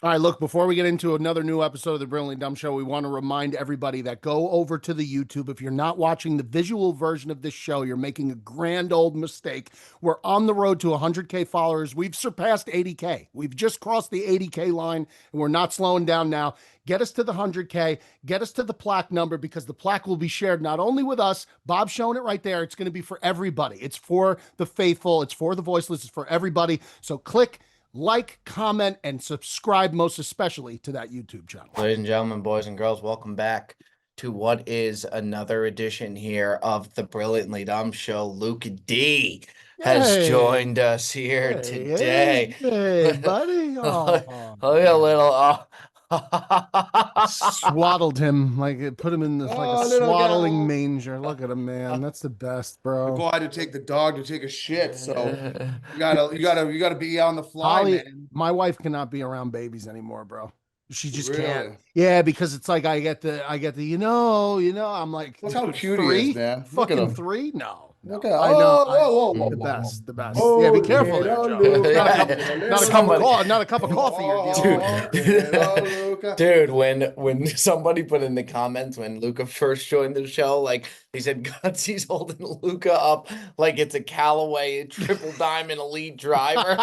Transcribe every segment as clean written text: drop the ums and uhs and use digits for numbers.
All right, look, before we get into another new episode of the Brilliantly Dumb Show, we want to remind everybody that go over to the YouTube. If you're not watching the visual version of this show, you're making a grand old mistake. We're on the road to 100K followers. We've surpassed 80K. We've just crossed the 80K line, and we're not slowing down now. Get us to the 100K, get us to the plaque number, because the plaque will be shared not only with us, Bob's showing it right there. It's going to be for everybody. It's for the faithful, it's for the voiceless, it's for everybody. So click like, comment, and subscribe, most especially to that YouTube channel. Ladies and gentlemen, boys and girls, welcome back to what is another edition here of the Brilliantly Dumb Show. Luke D has joined us here today. Hey, buddy. Look a little swaddled him, like put him in this like a swaddling manger. Look at him, man. That's the best, bro. Go out to take the dog to take a shit, so you gotta be on the fly, Holly, man. my wife cannot be around babies anymore, bro. She just Really? can't. Yeah, because it's like I get the I'm like, Look how cute three? he is, man. Look at Fucking him. three? No. Look at I know. whoa. The best. Oh, Yeah, be careful there, Joe. Luke. Not a cup of coffee you're dealing with. Dude, when somebody put in the comments when Luca first joined the show, like he said, Gutsy's holding Luca up like it's a Callaway triple diamond elite driver.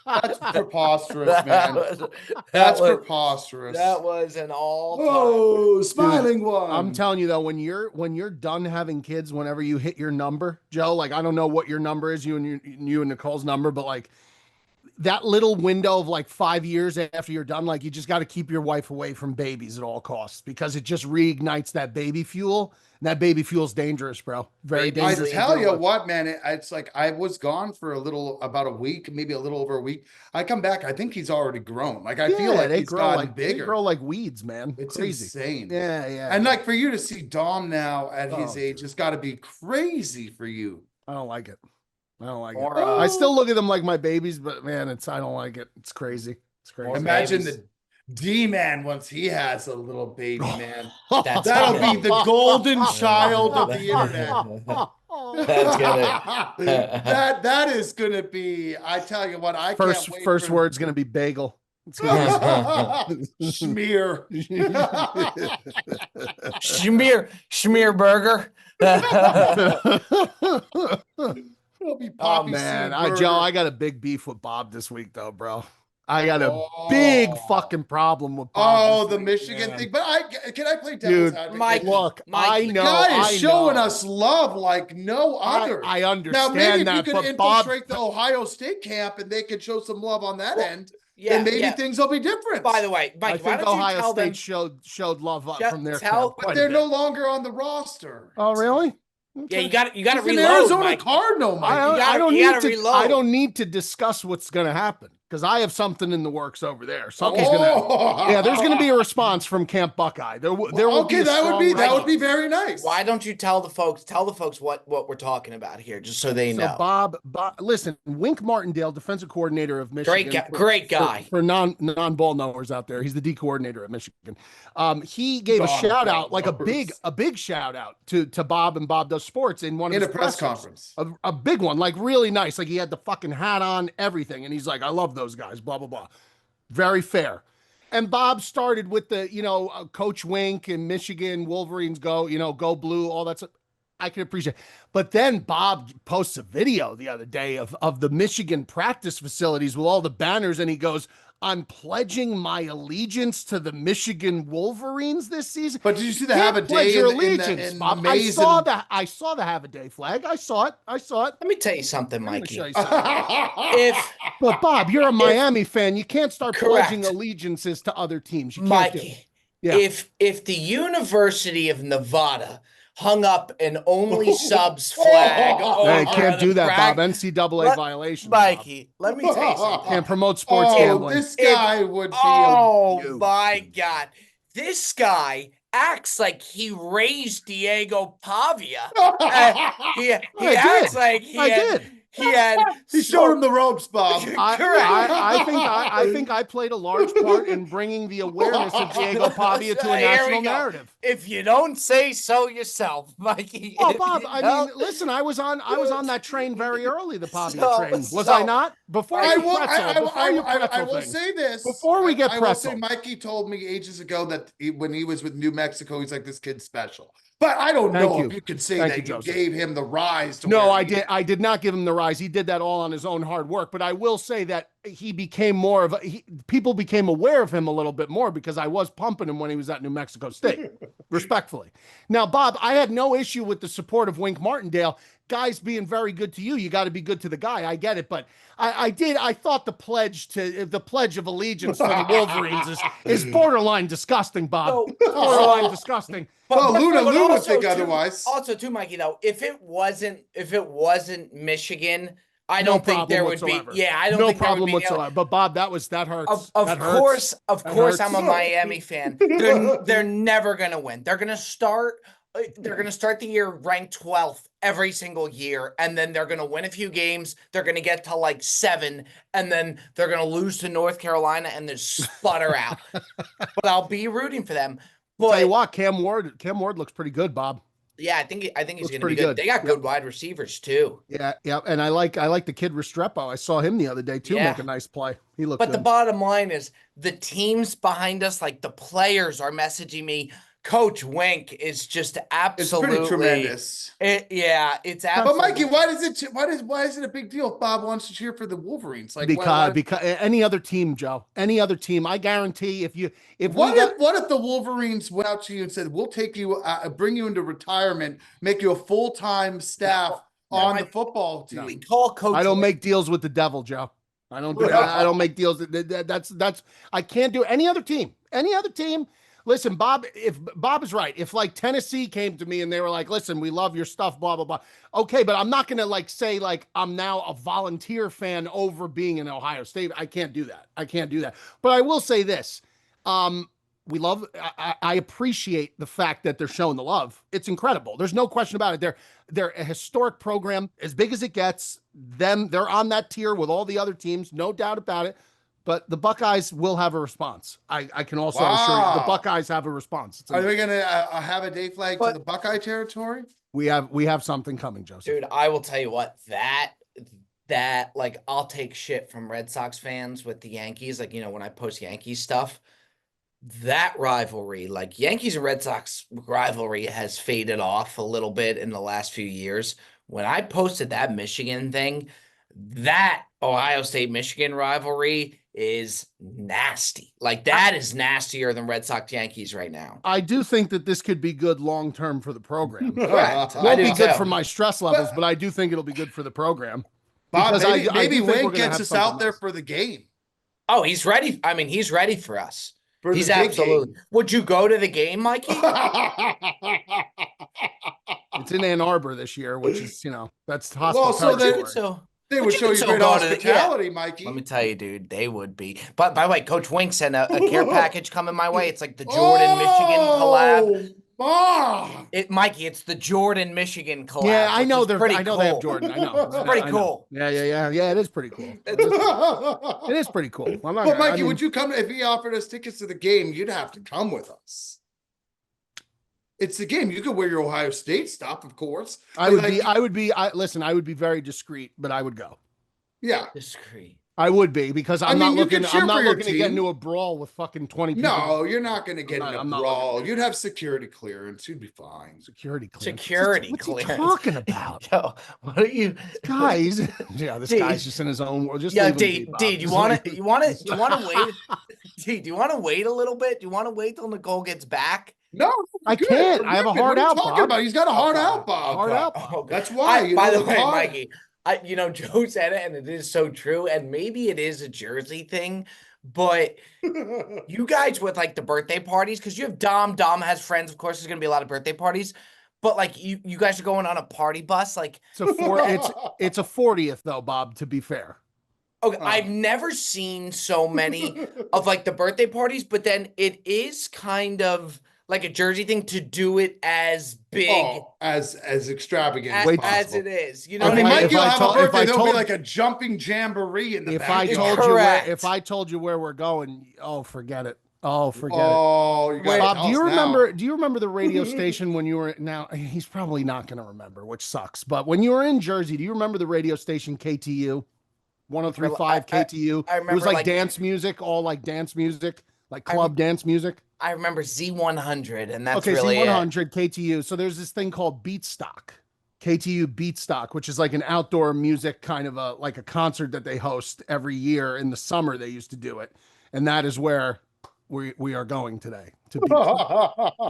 That's preposterous, man. That's preposterous. That was an all-time. Whoa, smiling one. I'm telling you though, when you're done having kids, whenever you hit your number, Joe, like I don't know what your number is, you and Nicole's number, but like that little window of like 5 years after you're done, like you just got to keep your wife away from babies at all costs, because it just reignites that baby fuel. And that baby fuel's dangerous, bro. Very dangerous. I tell you what, man, it's like I was gone for about a week, maybe a little over a week. I come back, I think he's already grown. Like I feel like he's gotten bigger. They grow like weeds, man. It's crazy. Insane. Yeah. And like for you to see Dom now at his age, it's got to be crazy for you. I don't like it. I still look at them like my babies, but man, I don't like it. It's crazy. It's crazy. Imagine the D-man once he has a little baby, man. That'll be the golden child of the internet. That's gonna that is gonna be. I tell you what, I first can't wait first word's gonna be bagel. It's Schmear. Schmear burger. It'll be Oh Poppy man, Seed Joe, burger. I got a big beef with Bob this week, though, bro. I got a big fucking problem with Bob. Oh, the Michigan thing. But can I play Dude, devil's advocate? Mike, look, I know. Guy is showing know. us love like no other. I Now, understand maybe that, if you but could Bob, infiltrate the Ohio State camp and they could show some love on that end, Yeah, then maybe things will be different. By the way, I Mike, why think don't you Ohio tell State them? showed love from their tell- camp. But quite a they're bit. no longer on the roster. Oh, really? Yeah, you got to He's an reload, Arizona Mike. Cardinal, Mike. I don't you need gotta to. reload. I don't need to discuss what's going to happen, because I have something in the works over there. Something's gonna. Yeah, there's going to be a response from Camp Buckeye. There will be a that would be strong very nice. Why don't you tell the folks what we're talking about here, just so they know. Bob, listen, Wink Martindale, defensive coordinator of Michigan. Great guy. For non-ball knowers out there, he's the D coordinator at Michigan. He gave a shout out, like a big shout out to Bob and Bob Does Sports in one of his press conference. A big one, like really nice. Like he had the fucking hat on, everything, and he's like, "I love those guys." Blah blah blah. Very fair. And Bob started with the, Coach Wink and Michigan Wolverines go, go blue, all that stuff. I can appreciate it. But then Bob posts a video the other day of the Michigan practice facilities with all the banners, and he goes, "I'm pledging my allegiance to the Michigan Wolverines this season." But did you see the have a day your in allegiance, Bob? amazing... I saw the have a day flag. I saw it. Let me tell you something, Mikey. Show you something. But Bob, you're a Miami fan. You can't start pledging allegiances to other teams. You can't do it. Yeah. If the University of Nevada hung up an only subs flag. Hey, can't do that, Bob. NCAA violation. Mikey, let me tell you something. Can't promote sports gambling. This guy would be. Oh my God. This guy acts like he raised Diego Pavia. He acts like he He showed him the ropes, Bob. I think I played a large part in bringing the awareness of Diego Pavia to a national narrative. If you don't say so yourself, Mikey. Oh, Bob, I mean, listen, I was on that train very early, the Pavia train. Was I not? Before I you will, pretzel, I will say this. Before we get I will say Mikey told me ages ago that when he was with New Mexico, he's like, this kid's special. But I don't know if you could say that you gave him the rise to No, I did not give him the rise. He did that all on his own hard work. But I will say that he became more of people became aware of him a little bit more because I was pumping him when he was at New Mexico State, respectfully. Now, Bob, I had no issue with the support of Wink Martindale. Guys being very good to you, you got to be good to the guy. I get it, but I thought the pledge of allegiance for the Wolverines is borderline disgusting, Bob. Borderline disgusting. Well, Luna would think otherwise. Also, too, Mikey, though, if it wasn't Michigan, I don't think there would be. Yeah, I don't think there would be whatsoever. But Bob, that hurts. Of course, I'm a Miami fan. They're never gonna win. They're gonna start the year ranked 12th every single year, and then they're going to win a few games. They're going to get to like 7, and then they're going to lose to North Carolina and then sputter out. But I'll be rooting for them. But tell you what, Cam Ward looks pretty good, Bob. Yeah, I think he's going to be good. They got good wide receivers too. Yeah, and I like the kid Restrepo. I saw him the other day too make a nice play. He looked good. The bottom line is the teams behind us, like the players, are messaging me. Coach Wink is just absolutely it's pretty tremendous. It's absolutely. But Mikey, why is it a big deal if Bob wants to cheer for the Wolverines? Like because any other team, Joe, I guarantee if what if the Wolverines went out to you and said, "We'll take you, bring you into retirement, make you a full-time staff on the football team." We call Coach. I don't make deals with the devil, Joe. I don't make deals. That's I can't do any other team. Any other team. Listen, Bob, if Bob is right, if like Tennessee came to me and they were like, listen, we love your stuff, blah, blah, blah. Okay, but I'm not going to like say like I'm now a volunteer fan over being in Ohio State. I can't do that. But I will say this. I appreciate the fact that they're showing the love. It's incredible. There's no question about it. They're a historic program, as big as it gets. They're on that tier with all the other teams, no doubt about it. But the Buckeyes will have a response. I can also assure you the Buckeyes have a response. Are we going to have a day flag to the Buckeye territory? We have something coming, Joseph. Dude, I will tell you what, that like I'll take shit from Red Sox fans with the Yankees. Like, when I post Yankees stuff, that rivalry, like Yankees and Red Sox rivalry has faded off a little bit in the last few years. When I posted that Michigan thing, that Ohio State Michigan rivalry is nasty. Like that is nastier than Red Sox Yankees right now. I do think that this could be good long term for the program. Correct. Won't be good for my stress levels, but I do think it'll be good for the program. Bob, maybe Wink gets us out there for the game. Oh, he's ready. I mean, he's ready for us. He's absolutely. Would you go to the game, Mikey? It's in Ann Arbor this year, which is, that's hospitality. They would show you great hospitality, Mikey. Let me tell you, dude, they would be. But by the way, Coach Wink sent a care package coming my way. It's like the Jordan Michigan collab. Mikey, it's the Jordan Michigan collab. Yeah, I know they're pretty cool. They have Jordan. I know. It's pretty cool. Yeah. It is pretty cool. It is pretty cool. But Mikey, would you come if he offered us tickets to the game? You'd have to come with us. It's the game. You could wear your Ohio State stuff, of course. I would be very discreet, but I would go. Yeah. Discreet. I would be because I'm not looking to get into a brawl with fucking 20 people. No, you're not going to get in a brawl. You'd have security clearance. You'd be fine. Security clearance. What's he talking about? Yo, what are you guys? This guy's just in his own world. Just D, do you want to wait? D, do you want to wait a little bit? Do you want to wait till Nicole gets back? No, I can't. I have a hard out, Bob. He's got a hard out, Bob. Hard out, Bob. Okay. That's why. By the way, Mikey, Joe said it, and it is so true. And maybe it is a Jersey thing, but you guys with like the birthday parties, because you have Dom. Dom has friends. Of course, there's going to be a lot of birthday parties. But like you guys are going on a party bus. Like it's a 40th though, Bob. To be fair. Okay, I've never seen so many of like the birthday parties, but then it is kind of like a Jersey thing to do it as big as extravagant as as possible. it is. You know I what mean, I mean? Mikey will have a birthday. There'll be told- like a jumping jamboree in the If I backyard. told you where we're going, oh, forget it. Oh, forget it. Oh, you got Bob, do you remember the radio station when you were now? He's probably not going to remember, which sucks. But when you were in Jersey, do you remember the radio station KTU, 103.5 KTU? I remember it was like dance music, all like dance music, like club dance music. I remember Z100, and that's okay. really Z100 KTU. So there's this thing called Beatstock, KTU Beatstock, which is like an outdoor music kind of like a concert that they host every year in the summer. They used to do it, and that is where we are going today to be.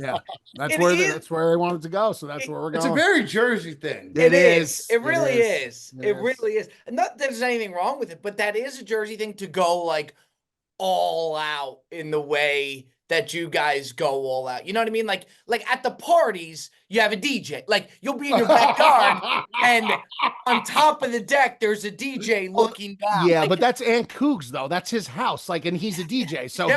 Yeah, that's where they wanted to go. So that's where we're going. It's a very Jersey thing. It is. It really is. It really is. And not that there's anything wrong with it, but that is a Jersey thing to go like all out in the way that you guys go all out. You know what I mean? Like at the parties, you have a DJ. Like you'll be in your backyard and on top of the deck, there's a DJ looking down. Yeah, like, but that's Aunt Coog's though. That's his house. Like, and he's a DJ. So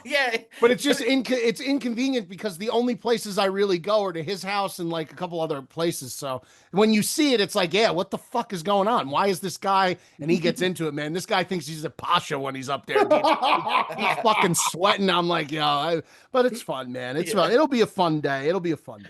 yeah. But it's just it's inconvenient because the only places I really go are to his house and like a couple other places. So when you see it, it's like, yeah, what the fuck is going on? Why is this guy? And he gets into it, man. This guy thinks he's a pasha when he's up there. He's fucking sweating. I'm like, but it's fun, man. It's fun. It'll be a fun day. It'll be a fun day.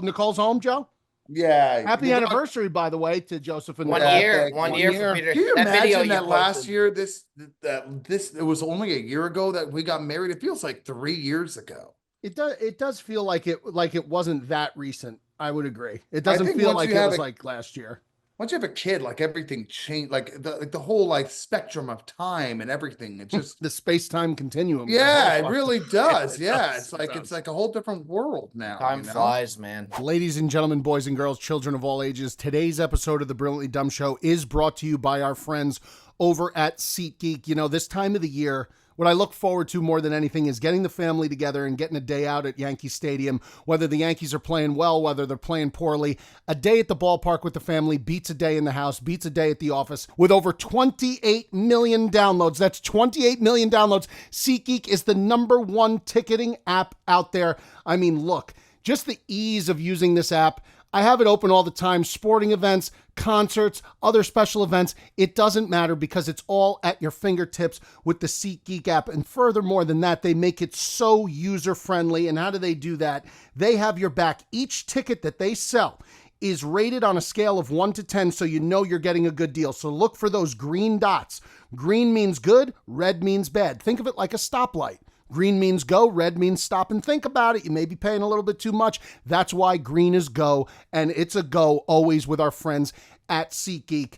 Nicole's home, Joe? Yeah. Happy anniversary, by the way, to Joseph and one Nicole. year. One year for Peter. Can you imagine that last posted. year, it was only a year ago that we got married? It feels like 3 years ago. It does feel like it wasn't that recent. I would agree. It doesn't feel like it was like last year. Once you have a kid, like everything changed, like the whole like spectrum of time and everything. It's just the space-time continuum. Yeah, it really does. Yeah, it's like a whole different world now. Time flies, man. Ladies and gentlemen, boys and girls, children of all ages, today's episode of the Brilliantly Dumb Show is brought to you by our friends over at SeatGeek. You know, this time of the year, what I look forward to more than anything is getting the family together and getting a day out at Yankee Stadium, whether the Yankees are playing well, whether they're playing poorly. A day at the ballpark with the family beats a day in the house, beats a day at the office. With over 28 million downloads, that's 28 million downloads, SeatGeek is the #1 ticketing app out there. I mean, look, just the ease of using this app. I have it open all the time, sporting events, concerts, other special events. It doesn't matter because it's all at your fingertips with the SeatGeek app. And furthermore than that, they make it so user-friendly. And how do they do that? They have your back. Each ticket that they sell is rated on a scale of 1 to 10, so you know you're getting a good deal. So look for those green dots. Green means good, red means bad. Think of it like a stoplight. Green means go, red means stop and think about it. You may be paying a little bit too much. That's why green is go, and it's a go always with our friends at SeatGeek.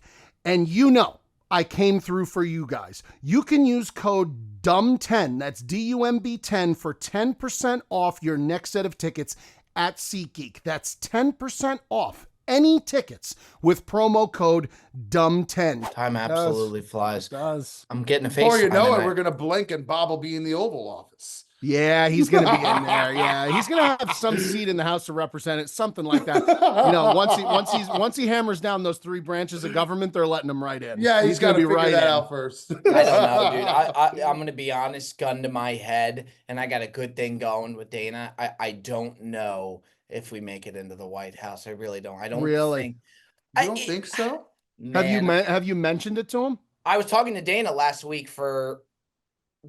And you know, I came through for you guys. You can use code DUMB10, that's DUMB 10, for 10% off your next set of tickets at SeatGeek. That's 10% off any tickets with promo code DUMB10. Time absolutely flies. It does. I'm getting a face. Before you know it, we're gonna blink and Bob will be in the Oval Office. Yeah, he's going to be in there. Yeah, he's going to have some seat in the House of Representatives, something like that. You know, once he hammers down those 3 branches of government, they're letting him right in. Yeah, he's got to figure that out first. I don't know, dude. I'm going to be honest, gun to my head, and I got a good thing going with Dana. I don't know if we make it into the White House. I really don't. I don't really think. You don't think so? Man, have you mentioned it to him? I was talking to Dana last week for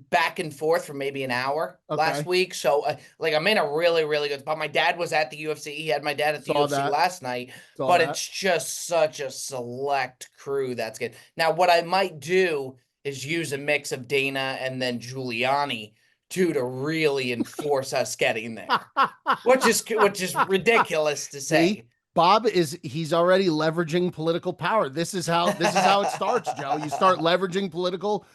back and forth for maybe an hour last week. So like I'm in a really, really good spot. My dad was at the UFC. He had my dad at the UFC last night, but it's just such a select crew that's good. Now, what I might do is use a mix of Dana and then Giuliani to really enforce us getting there, which is ridiculous to say. See? Bob he's already leveraging political power. This is how it starts, Joe. You start leveraging political,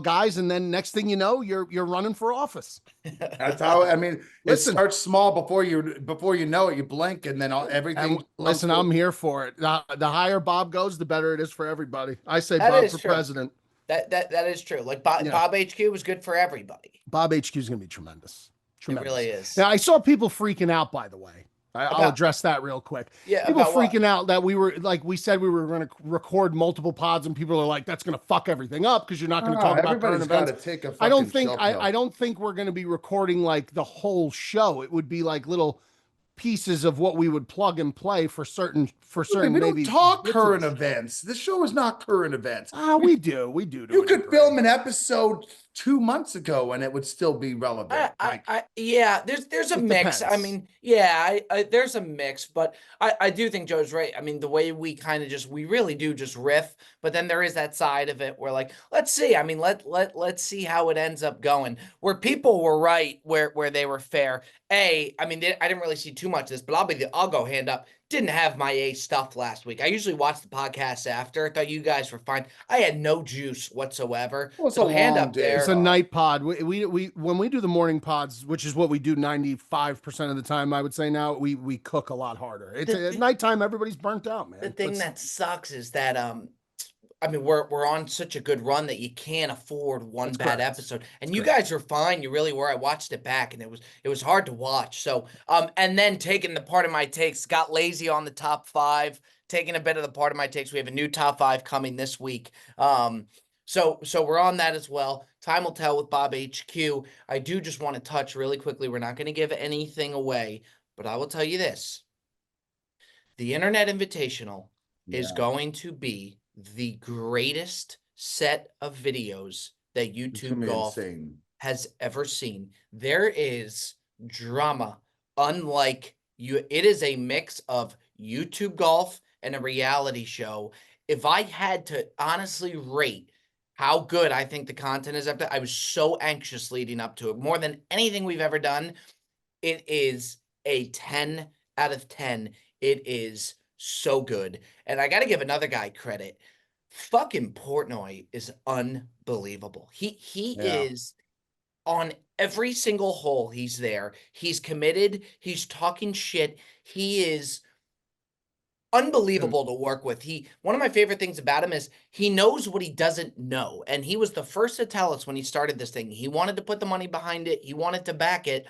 guys, and then next thing you know, you're running for office. That's how. I mean, it starts small before you know it. You blink, and then everything. Listen, I'm here for it. The higher Bob goes, the better it is for everybody. I say Bob for president. That is true. Like Bob HQ was good for everybody. Bob HQ is going to be tremendous. It really is. Now I saw people freaking out. By the way, I'll address that real quick. Yeah, People about freaking what? out that we said we were going to record multiple pods, and people are like, "That's going to fuck everything up because you're not going to talk about current Everybody's got events." to take a I don't fucking think chill pill. I don't think we're going to be recording like the whole show. It would be like little pieces of what we would plug and play for certain We don't maybe talk bits of current the show. events. This show is not current events. We do to You a could degree. film an episode 2 months ago and it would still be relevant. Yeah, there's a It mix. I depends. mean, yeah, there's a mix, but I do think Joe's right. I mean, the way we kind of we really do just riff, but then there is that side of it where like, let's see. I mean, let's see how it ends up going. Where people were right, where they were fair. I mean, I didn't really see too much of this, but I'll go hand up. Didn't have my A stuff last week. I usually watch the podcast after. I thought you guys were fine. I had no juice whatsoever. Well, it's So a hand long up day, there. It's a night pod. We when we do the morning pods, which is what we do 95% of the time, I would say now, we cook a lot harder. It's at nighttime, everybody's burnt out, man. The thing that sucks is that I mean, we're on such a good run that you can't afford one That's bad correct. episode. And That's you correct. guys were fine. You really were. I watched it back, and it was hard to watch. So and then taking the part of my takes, got lazy on the top 5, taking a bit of the part of my takes. We have a new top 5 coming this week. So we're on that as well. Time will tell with Bob HQ. I do just want to touch really quickly. We're not going to give anything away, but I will tell you this. The Internet Invitational is going to be the greatest set of videos that YouTube Golf has ever seen. There is drama unlike you. It is a mix of YouTube Golf and a reality show. If I had to honestly rate how good I think the content is up to, I was so anxious leading up to it. More than anything we've ever done, it is a 10 out of 10. It is so good. And I got to give another guy credit. Fucking Portnoy is unbelievable. He is on every single hole. He's there. He's committed. He's talking shit. He is unbelievable to work with. One of my favorite things about him is he knows what he doesn't know. And he was the first to tell us when he started this thing. He wanted to put the money behind it. He wanted to back it,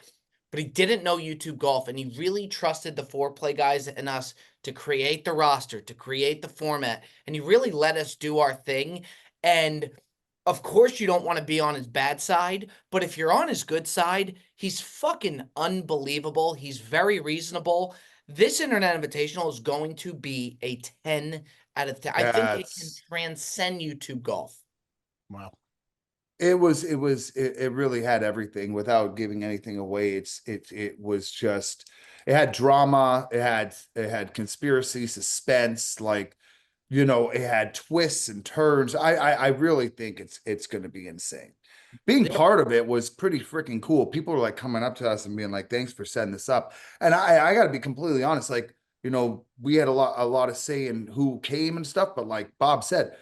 but he didn't know YouTube Golf. And he really trusted the foreplay guys and us to create the roster, to create the format. And he really let us do our thing. And of course, you don't want to be on his bad side, but if you're on his good side, he's fucking unbelievable. He's very reasonable. This Internet Invitational is going to be a 10 out of 10. I think it can transcend YouTube Golf. Wow. It really had everything without giving anything away. It was just, it had drama, it had conspiracy, suspense, like, it had twists and turns. I really think it's going to be insane. Being part of it was pretty freaking cool. People were like coming up to us and being like, thanks for setting this up. And I got to be completely honest, like, we had a lot of say in who came and stuff, but like Bob said,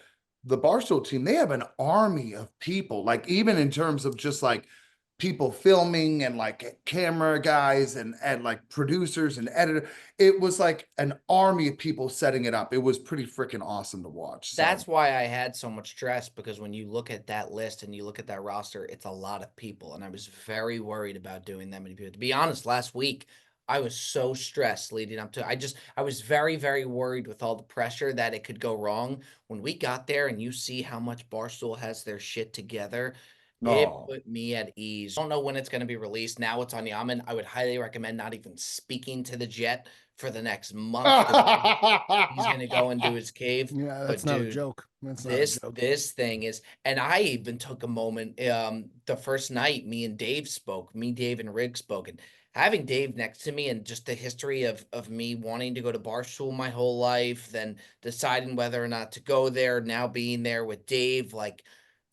the Barstool team, they have an army of people, like even in terms of just like people filming and like camera guys and like producers and editor. It was like an army of people setting it up. It was pretty freaking awesome to watch. So. That's why I had so much stress, because when you look at that list and you look at that roster, it's a lot of people. And I was very worried about doing that many people. To be honest, last week, I was so stressed leading up to I was very, very worried with all the pressure that it could go wrong. When we got there and you see how much Barstool has their shit together, it put me at ease. I don't know when it's going to be released. Now it's on Yaman. I would highly recommend not even speaking to the Jet for the next month. He's going to go into his cave. Yeah, that's not a joke. That's not a joke. This thing is, and I even took a moment. The first night, me, Dave and Riggs spoke, and having Dave next to me and just the history of me wanting to go to Barstool my whole life, then deciding whether or not to go there, now being there with Dave, like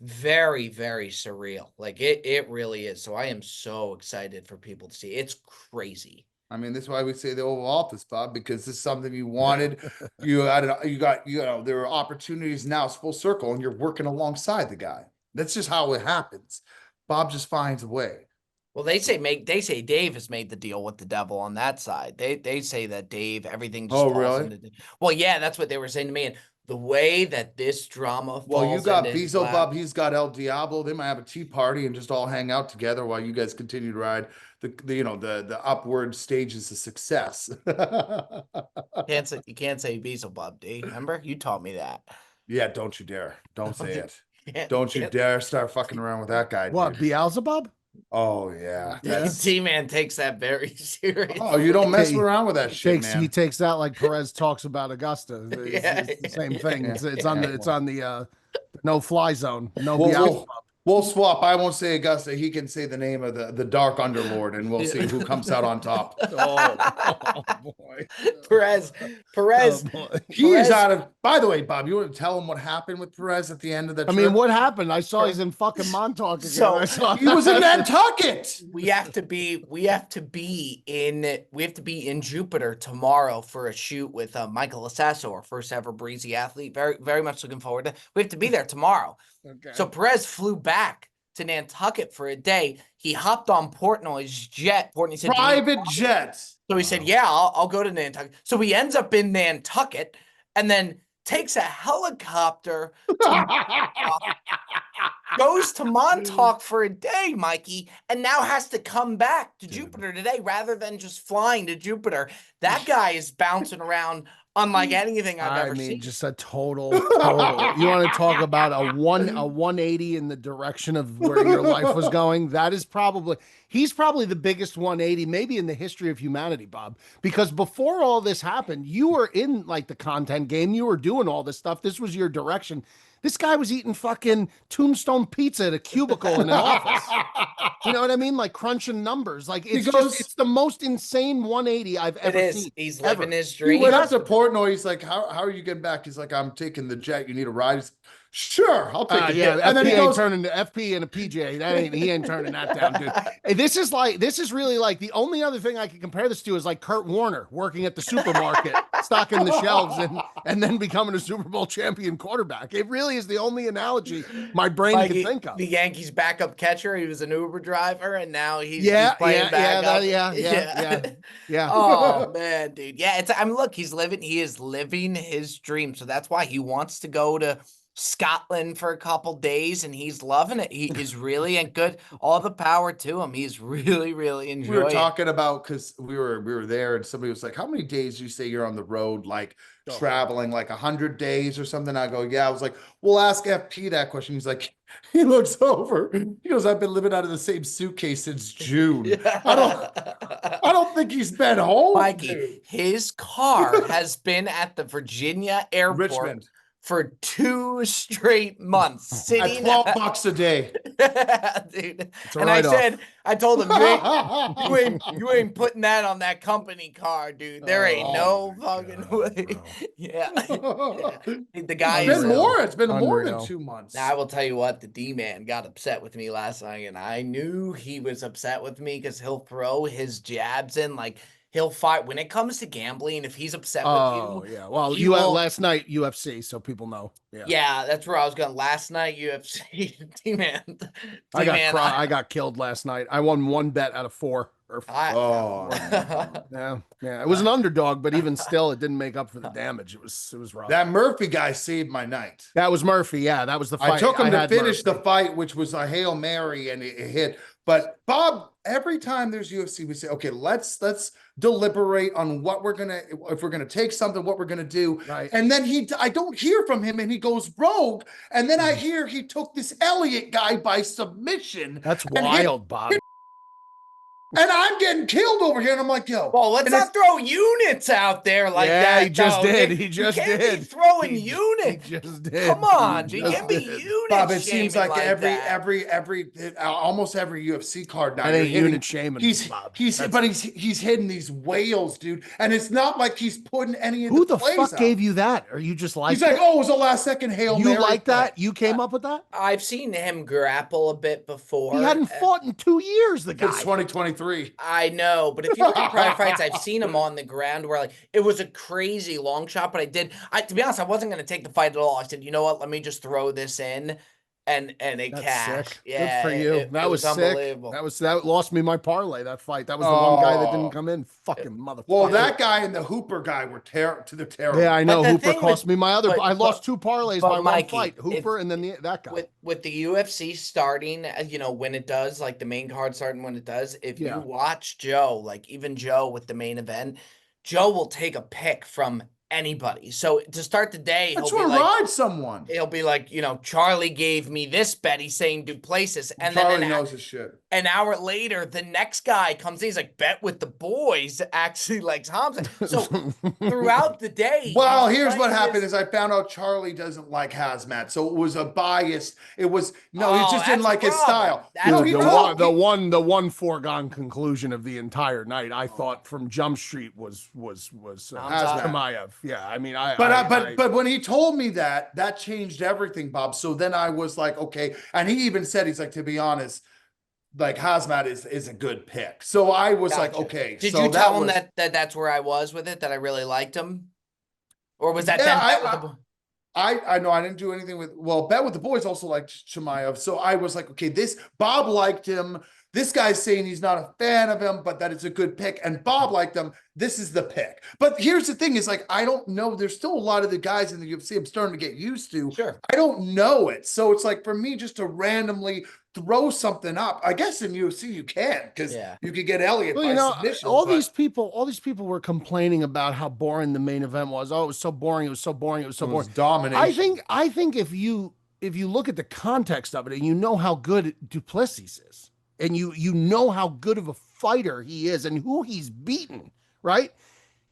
very, very surreal. Like it really is. So I am so excited for people to see. It's crazy. I mean, that's why we say the Oval Office, Bob, because this is something you wanted. There are opportunities now. It's full circle, and you're working alongside the guy. That's just how it happens. Bob just finds a way. Well, they say Dave has made the deal with the devil on that side. They say that Dave, everything just falls into. Well, yeah, that's what they were saying to me. And the way that this drama Well, you falls got into his Beelzebub, lap. he's got El Diablo. They might have a tea party and just all hang out together while you guys continue to ride the upward stages of success. You can't say Beelzebub, D. Remember? You taught me that. Yeah, don't you dare. Don't say it. Can't- Don't you can't- dare start fucking around with that guy, What, dude. Beelzebub? Oh yeah. Yeah. That's D-Man takes that very seriously. oh, you don't mess He around with that shit, He man. takes that like Perez talks about Augusta. It's the same thing. yeah. It's on the no fly zone. No We'll, Beelzebub. we'll swap. I won't say Augusta. He can say the name of the Dark Underlord, and we'll see who comes out on top. Oh boy. Perez. Oh, boy. He is out of. By the way, Bob, you want to tell him what happened with Perez at the end of the I trip? mean, what happened? I saw he's in fucking Montauk again. So, I saw He was in Nantucket. we have to be in Jupiter tomorrow for a shoot with Michael Assasso, our first ever breezy athlete. Very, very much looking forward to. We have to be there tomorrow. Okay. So Perez flew back to Nantucket for a day. He hopped on Portnoy's jet. Portnoy said, Private jets. so he said, yeah, I'll go to Nantucket. So he ends up in Nantucket and then takes a helicopter, goes to Montauk for a day, Mikey, and now has to come back to Jupiter today rather than just flying to Jupiter. That guy is bouncing around unlike anything I've ever seen. Just a total. You want to talk about a 180 in the direction of where your life was going? That is he's probably the biggest 180 maybe in the history of humanity, Bob, because before all this happened, you were in like the content game. You were doing all this stuff. This was your direction. This guy was eating fucking Tombstone pizza at a cubicle in an office. You know what I mean? Like crunching numbers. Like it's the most insane 180 I've ever seen. He's ever. living his He dream. went up to Portnoy. He's like, how are you getting back? He's like, I'm taking the jet. You need a ride. He's, sure, I'll take it. Yeah, and then he goes, turning to FP and a PJ. He ain't turning that down, dude. Hey, this is really like the only other thing I can compare this to is like Kurt Warner working at the supermarket, stocking the shelves, and then becoming a Super Bowl champion quarterback. It really is the only analogy my brain can think of. The Yankees backup catcher. He was an Uber driver, and now he's playing back up. Yeah. Oh man, dude. Yeah, he is living his dream. So that's why he wants to go to Scotland for a couple days, and he's loving it. He is really and good. All the power to him. He's really, really enjoying. We were talking about because we were there, and somebody was like, "How many days do you say you're on the road? Like traveling, like 100 days or something?" I go, "Yeah." I was like, "We'll ask FP that question." He's like, he looks over. He goes, "I've been living out of the same suitcase since June." Yeah. I don't think he's been home, Mikey. dude. His car has been at the Virginia airport Richmond for 2 straight months, at sitting $12 a day. dude. a And I write-off. I told him, you ain't putting that on that company car, dude. There ain't no fucking way. Yeah. The guy It's is been more. It's been more Unreal. than 2 months. Now, I will tell you what, the D-Man got upset with me last night, and I knew he was upset with me because he'll throw his jabs in, like, he'll fight when it comes to gambling. If he's upset with you, yeah. Well, he will- last night UFC, so people know. yeah, that's where I was going. Last night, UFC, D-Man. I got killed last night. I won 1 bet out of 4. Yeah. It was an underdog, but even still, it didn't make up for the damage. It was rough. That Murphy guy saved my night. That was Murphy. Yeah, that was the fight. I took him to had finish Murphy. the fight, which was a Hail Mary, and it hit. But Bob, every time there's UFC, we say, okay, let's deliberate on if we're gonna take something, what we're gonna do. Right. And then I don't hear from him, and he goes rogue. And then I hear he took this Elliott guy by submission. That's and wild, Bob. And I'm getting killed over here, and I'm like, yo. Well, let's not throw units out there like that. He just though. did. You He just can't did. Be throwing units. He just did. Come on, He you just can't be did. unit. Bob, it seems like that. almost every UFC card now. That ain't unit shaming. But he's hitting these whales, dude, and it's not like he's putting any. Who the plays fuck out. gave you that? Or you just like? He's like, oh, it was a last second Hail Mary. You like that? You came up with that? I've seen him grapple a bit before. He hadn't fought in 2 years. The guy. It's 2023. I know, but if you look at prior fights, I've seen him on the ground where like it was a crazy long shot, but to be honest, I wasn't going to take the fight at all. I said, you know what? Let me just throw this in and it That's cashed. sick. Good Yeah, for you. That it was was sick. unbelievable. That lost me my parlay. That fight. That was the one guy that didn't Oh, come in. Fucking motherfucker. well, that guy and the Hooper guy were terrible. Yeah, I But know. the Hooper thing cost with me my other. but I lost but 2 parlays but by one Mikey, fight. Hooper and then that guy. with the UFC starting, when it does, like the main card starting when it does, if you Yeah. watch Joe, like even Joe with the main event, Joe will take a pick from anybody. So to start the day, That's he'll be what like, ride someone. Charlie gave me this bet. He's saying Duplessis, and Charlie then knows his shit. an hour later, the next guy comes in. He's like, bet with the boys actually likes Hamza. So throughout the day, Well, he's here's what playing happened this- is I found out Charlie doesn't like hazmat. So it was a bias. It was he Oh, just didn't that's a like his problem. style. That's No, a he problem. told the one foregone conclusion of the entire night, I thought from Jump Street was Hazmat. Chimaev. Yeah, I mean, but when he told me that changed everything, Bob. So then I was like, okay. And he even said, he's like, to be honest, like hazmat is a good pick. So I was like, Gotcha. okay. Did so you tell him was, that's where I was with it? That I really liked him, or was that Yeah, then? I- Bet with the, I know I didn't do anything with, well, Bet with the Boys also liked Chimaev. So I was like, okay, Bob liked him. This guy's saying he's not a fan of him, but that it's a good pick. And Bob liked him. This is the pick. But here's the thing is like, I don't know. There's still a lot of the guys in the UFC I'm starting to get used to. Sure. I don't know it. So it's like for me just to randomly throw something up. I guess in UFC you can, because you could get Elliott Well, by submission. all these people were complaining about how boring the main event was. Oh, it was so boring. It was so boring. It was so boring. Domination. I think if you look at the context of it and you know how good Duplessis is, and you know how good of a fighter he is and who he's beaten, right?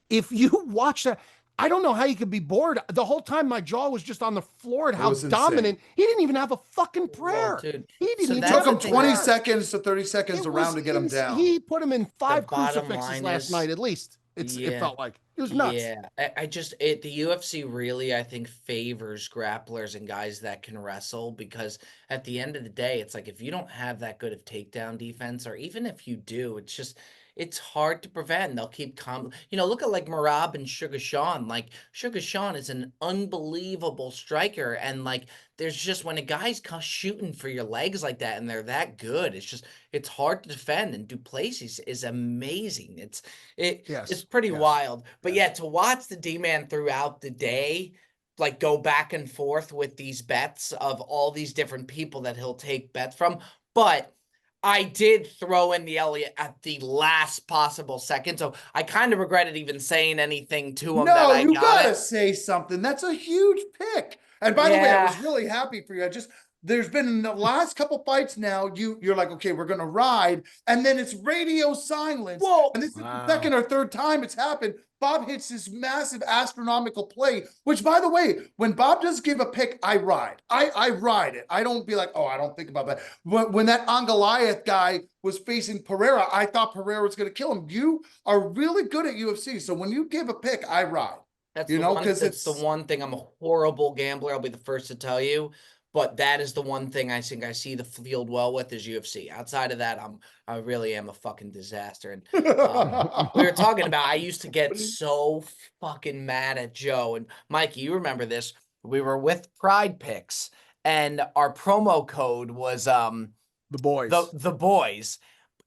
If you watch that, I don't know how you could be bored. The whole time my jaw was just on the floor at how dominant. He didn't even have a fucking prayer. Dude. He didn't even It took him the 20 thing. seconds to 30 seconds around to get him down. He put him in 5 bottom crucifixes line last is- night at least. It felt like it was nuts. Yeah, the UFC really, I think, favors grapplers and guys that can wrestle, because at the end of the day, it's like if you don't have that good of takedown defense, or even if you do, it's hard to prevent. They'll keep look at like Marab and Sugar Sean. Like Sugar Sean is an unbelievable striker, and like there's just when a guy's shooting for your legs like that and they're that good, it's hard to defend. And Duplessis is amazing. It's pretty wild. But yeah, to watch the D-man throughout the day, like go back and forth with these bets of all these different people that he'll take bets from. But I did throw in the Elliott at the last possible second, so I kind of regretted even saying anything to him. No, you gotta say something. That's a huge pick. And by the way, I was really happy for you. There's been the last couple fights now, you're like, okay, we're gonna ride, and then it's radio silence. Whoa. And this is the second or third time it's happened. Bob hits this massive astronomical play, which, by the way, when Bob does give a pick, I ride. I ride it. I don't be like, oh, I don't think about that. When that Angoliath guy was facing Pereira, I thought Pereira was going to kill him. You are really good at UFC. So when you give a pick, I ride. That's the one thing. I'm a horrible gambler. I'll be the first to tell you. But that is the one thing I think I see the field well with is UFC. Outside of that, I really am a fucking disaster. And we were talking about, I used to get so fucking mad at Joe. And Mikey, you remember this. We were with Pride Picks, and our promo code was the boys. The boys.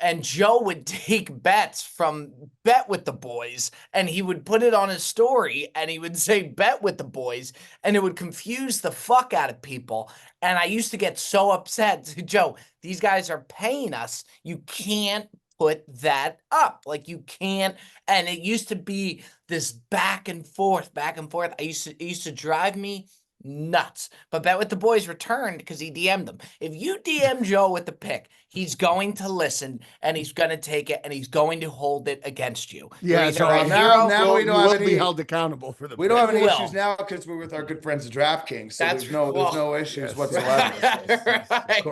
And Joe would take bets from Bet with the Boys, and he would put it on his story, and he would say Bet with the Boys, and it would confuse the fuck out of people. And I used to get so upset. Joe, these guys are paying us. You can't put that up. Like, you can't. And it used to be this back and forth. It used to drive me nuts. But Bet with the Boys returned because he DM'd them. If you DM Joe with the pick, he's going to listen, and he's going to take it, and he's going to hold it against you. Yeah, so now we don't have be held accountable for the We don't have any issues now because we're with our good friends at DraftKings. So there's no issues whatsoever. Of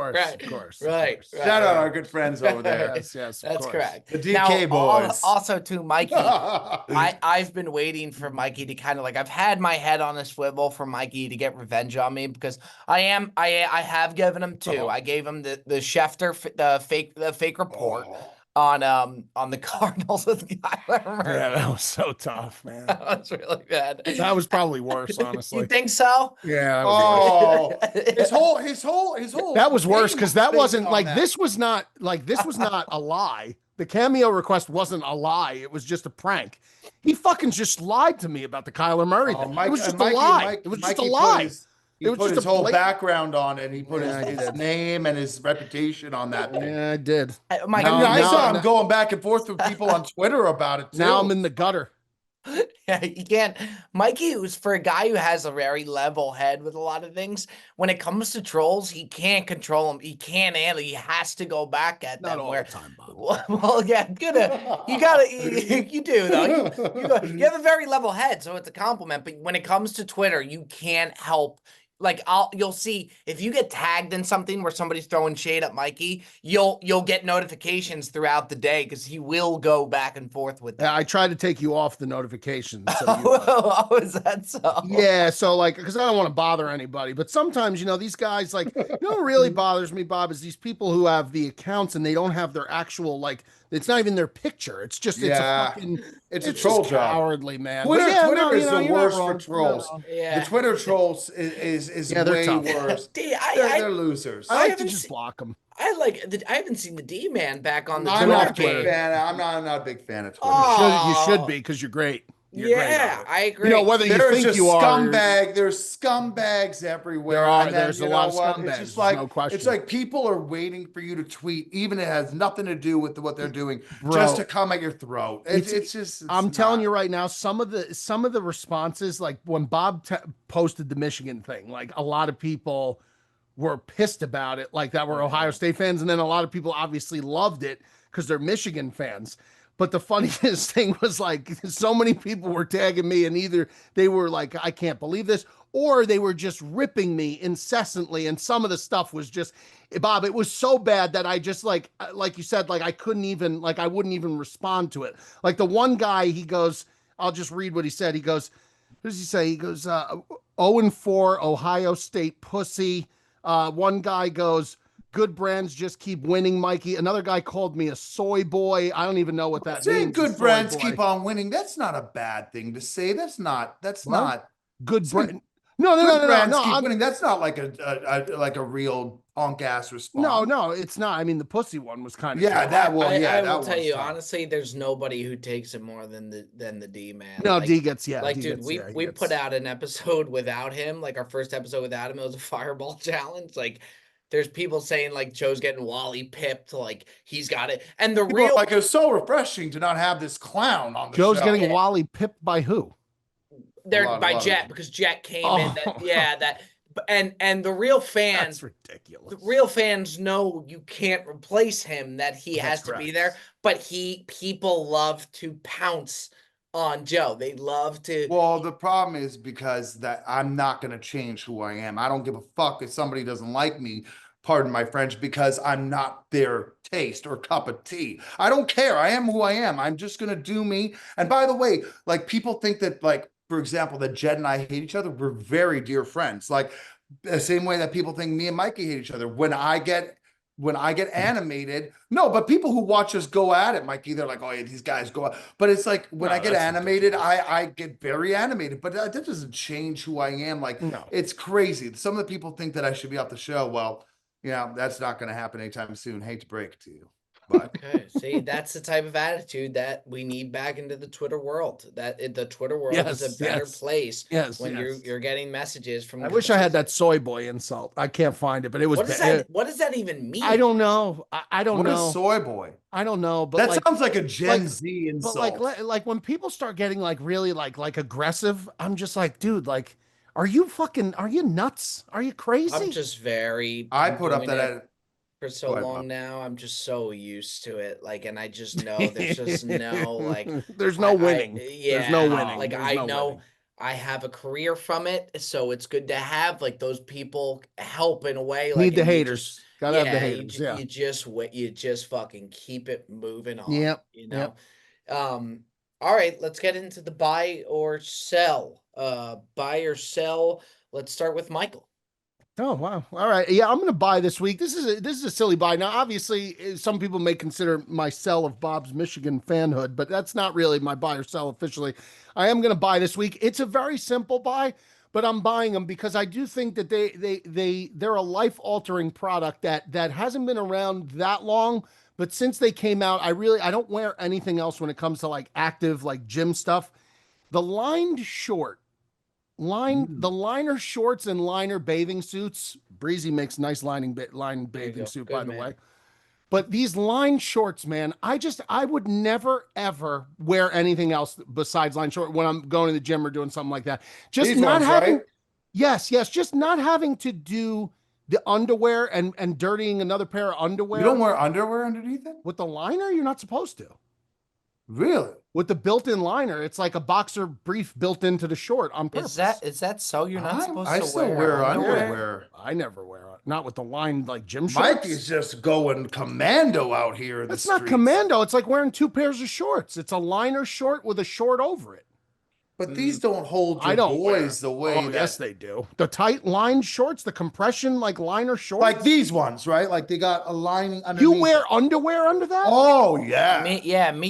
course. Right. Shout out our good friends over there. Yes, That's correct. The DK boys. Also to Mikey, I've been waiting for Mikey to kind of like, I've had my head on a swivel for Mikey to get revenge on me, because I have given him 2. I gave him the Schefter, the fake report. on the Cardinals with Kyler Murray. Yeah, that was so tough, man. That was really bad. That was probably worse, You honestly. think so? Yeah, that was worse. Oh, his whole. That was worse game because that based wasn't on like that. this was not a lie. The cameo request wasn't a lie. It was just a prank. He fucking just lied to me about the Kyler Murray thing. It was just a lie. It was just a lie. He put his whole background on it. He put Yeah, I his did. name and his reputation on that thing. Yeah, I did. Mike, I mean, I No, saw no. him going back and forth with people on Twitter about it too. Now I'm in the gutter. yeah, you can't. Mikey, who's for a guy who has a very level head with a lot of things, when it comes to trolls, he can't control them. He can't handle. He has to go back at Not them. all Where, the time, Bob. well, yeah, you do though. You have a very level head, so it's a compliment. But when it comes to Twitter, you can't help. Like you'll see if you get tagged in something where somebody's throwing shade at Mikey, you'll get notifications throughout the day because he will go back and forth with them. Yeah, I tried to take you off the notifications. So Oh, is that so? yeah, so like, because I don't want to bother anybody, but sometimes, these guys, like, what really bothers me, Bob, is these people who have the accounts and they don't have their actual, like, it's not even their picture. It's just, Yeah. it's a just troll job. cowardly, man. But Twitter, yeah, Twitter no, is the you're not worst for wrong. trolls. No. Yeah. The Twitter trolls is Yeah, they're way tough. worse. They're losers. I like to haven't just seen- block them. I haven't seen the D-Man back on the I'm Twitter not a game. big fan. I'm not a big fan of Twitter. Oh. You should be, because you're great. You're great Yeah, on it. I agree. Whether you There's think just you are. scumbag. There's scumbags everywhere. There are. And then, There's a you lot know of what? scumbags. It's just There's like no question. it's like people are waiting for you to tweet, even if it has nothing to do with what they're doing, Bro, just to come at your throat. It's just. I'm telling you right now, some of the responses, like when Bob posted the Michigan thing, like a lot of people were pissed about it, like that were Ohio State fans, and then a lot of people obviously loved it because they're Michigan fans. But the funniest thing was, like, so many people were tagging me, and either they were like, I can't believe this, or they were just ripping me incessantly. And some of the stuff was just, Bob, it was so bad that I just, like you said, like I couldn't even, like I wouldn't even respond to it. Like the one guy, he goes, I'll just read what he said. He goes, what does he say? He goes, 0-4 Ohio State pussy. One guy goes, good brands just keep winning, Mikey. Another guy called me a soy boy. I don't even know what that saying means. good soy brands boy. keep on winning. That's not a bad thing to say. That's not What? Good brand. No, good brands keep I'm- winning. That's not like a real punk ass response. No, it's not. I mean, the pussy one was kind of Yeah, that I that will tell was you tough. honestly, there's nobody who takes it more than the D-Man. No, Like, D gets D dude, gets, we put out an episode without him, like our first episode without him. It was a fireball challenge. Like, there's people saying like Joe's getting Wally pipped, like he's got it, and the People are real like, it was so refreshing to not have this clown on the Joe's show. getting Yeah. Wally pipped by who? they're lot by of Jet it. because Jet came Oh. in. And the real fans. That's ridiculous. The real fans know you can't replace him, that he has That's to be correct. there, but people love to pounce on Joe. They love to. Well, the problem is because that I'm not going to change who I am. I don't give a fuck if somebody doesn't like me, pardon my French, because I'm not their taste or cup of tea. I don't care. I am who I am. I'm just going to do me. And by the way, like people think that, like, for example, that Jed and I hate each other. We're very dear friends. Like the same way that people think me and Mikey hate each other. When I get animated, no, but people who watch us go at it, Mikey, they're like, oh yeah, these guys go out. But it's like when No, I get that's animated, I get very animated, but that doesn't change who I am. Like, No. it's crazy. Some of the people think that I should be off the show. Well, that's not going to happen anytime soon. Hate to break it to you. But Okay, see, that's the type of attitude that we need back into the Twitter world. The Twitter world is Yes, a better yes. place Yes. when yes. you're getting messages from. I wish I had that soy boy insult. I can't find it, but it was. What does that even mean? I don't know. I don't what know. is soy boy? I don't know. But That like, sounds like a Gen like- Z but insult. like when people start getting like really like aggressive, I'm just like, dude, like, are you nuts? Are you crazy? I'm just very. I I'm put up doing that. it for so Go ahead, long Bob. now. I'm just so used to it. Like, and I just know there's just no like. There's no winning. Yeah, There's no winning. Like There's I no know winning. I have a career from it, so it's good to have like those people help in a way. Like, Need the and you haters. just- Gotta have the yeah, haters. Yeah. you just fucking keep it moving on. Yep, You know. All right, let's get into the buy or sell. Buy or sell. Let's start with Michael. Oh wow! All right, yeah, I'm going to buy this week. This is a silly buy. Now, obviously, some people may consider my sell of Bob's Michigan fanhood, but that's not really my buy or sell officially. I am going to buy this week. It's a very simple buy, but I'm buying them because I do think that they're a life altering product that hasn't been around that long. But since they came out, I don't wear anything else when it comes to like active like gym stuff. The lined short the liner shorts and liner bathing suits. Breezy makes nice lined There you bathing go. suit, by Good the man. way. But these line shorts, man, I would never ever wear anything else besides line short when I'm going to the gym or doing something like that. Just These not ones, having, right? yes, just not having to do the underwear and dirtying another pair of You don't underwear wear underwear underneath it? with the liner. You're not supposed to. Really? With the built-in liner, it's like a boxer brief built into the short on purpose. Is that so? You're not supposed I to still wear wear underwear? underwear. I never wear it. Not with the line like gym Mike shorts. is just going commando out here in the That's not streets. commando. It's like wearing two pairs of shorts. It's a liner short with a short over it. But these don't hold I your don't wear it. boys the way Oh, that, yes, they do. The tight line shorts, the compression like liner shorts. like these ones, right? Like they got a lining You underneath wear it. underwear under that? Oh yeah. Me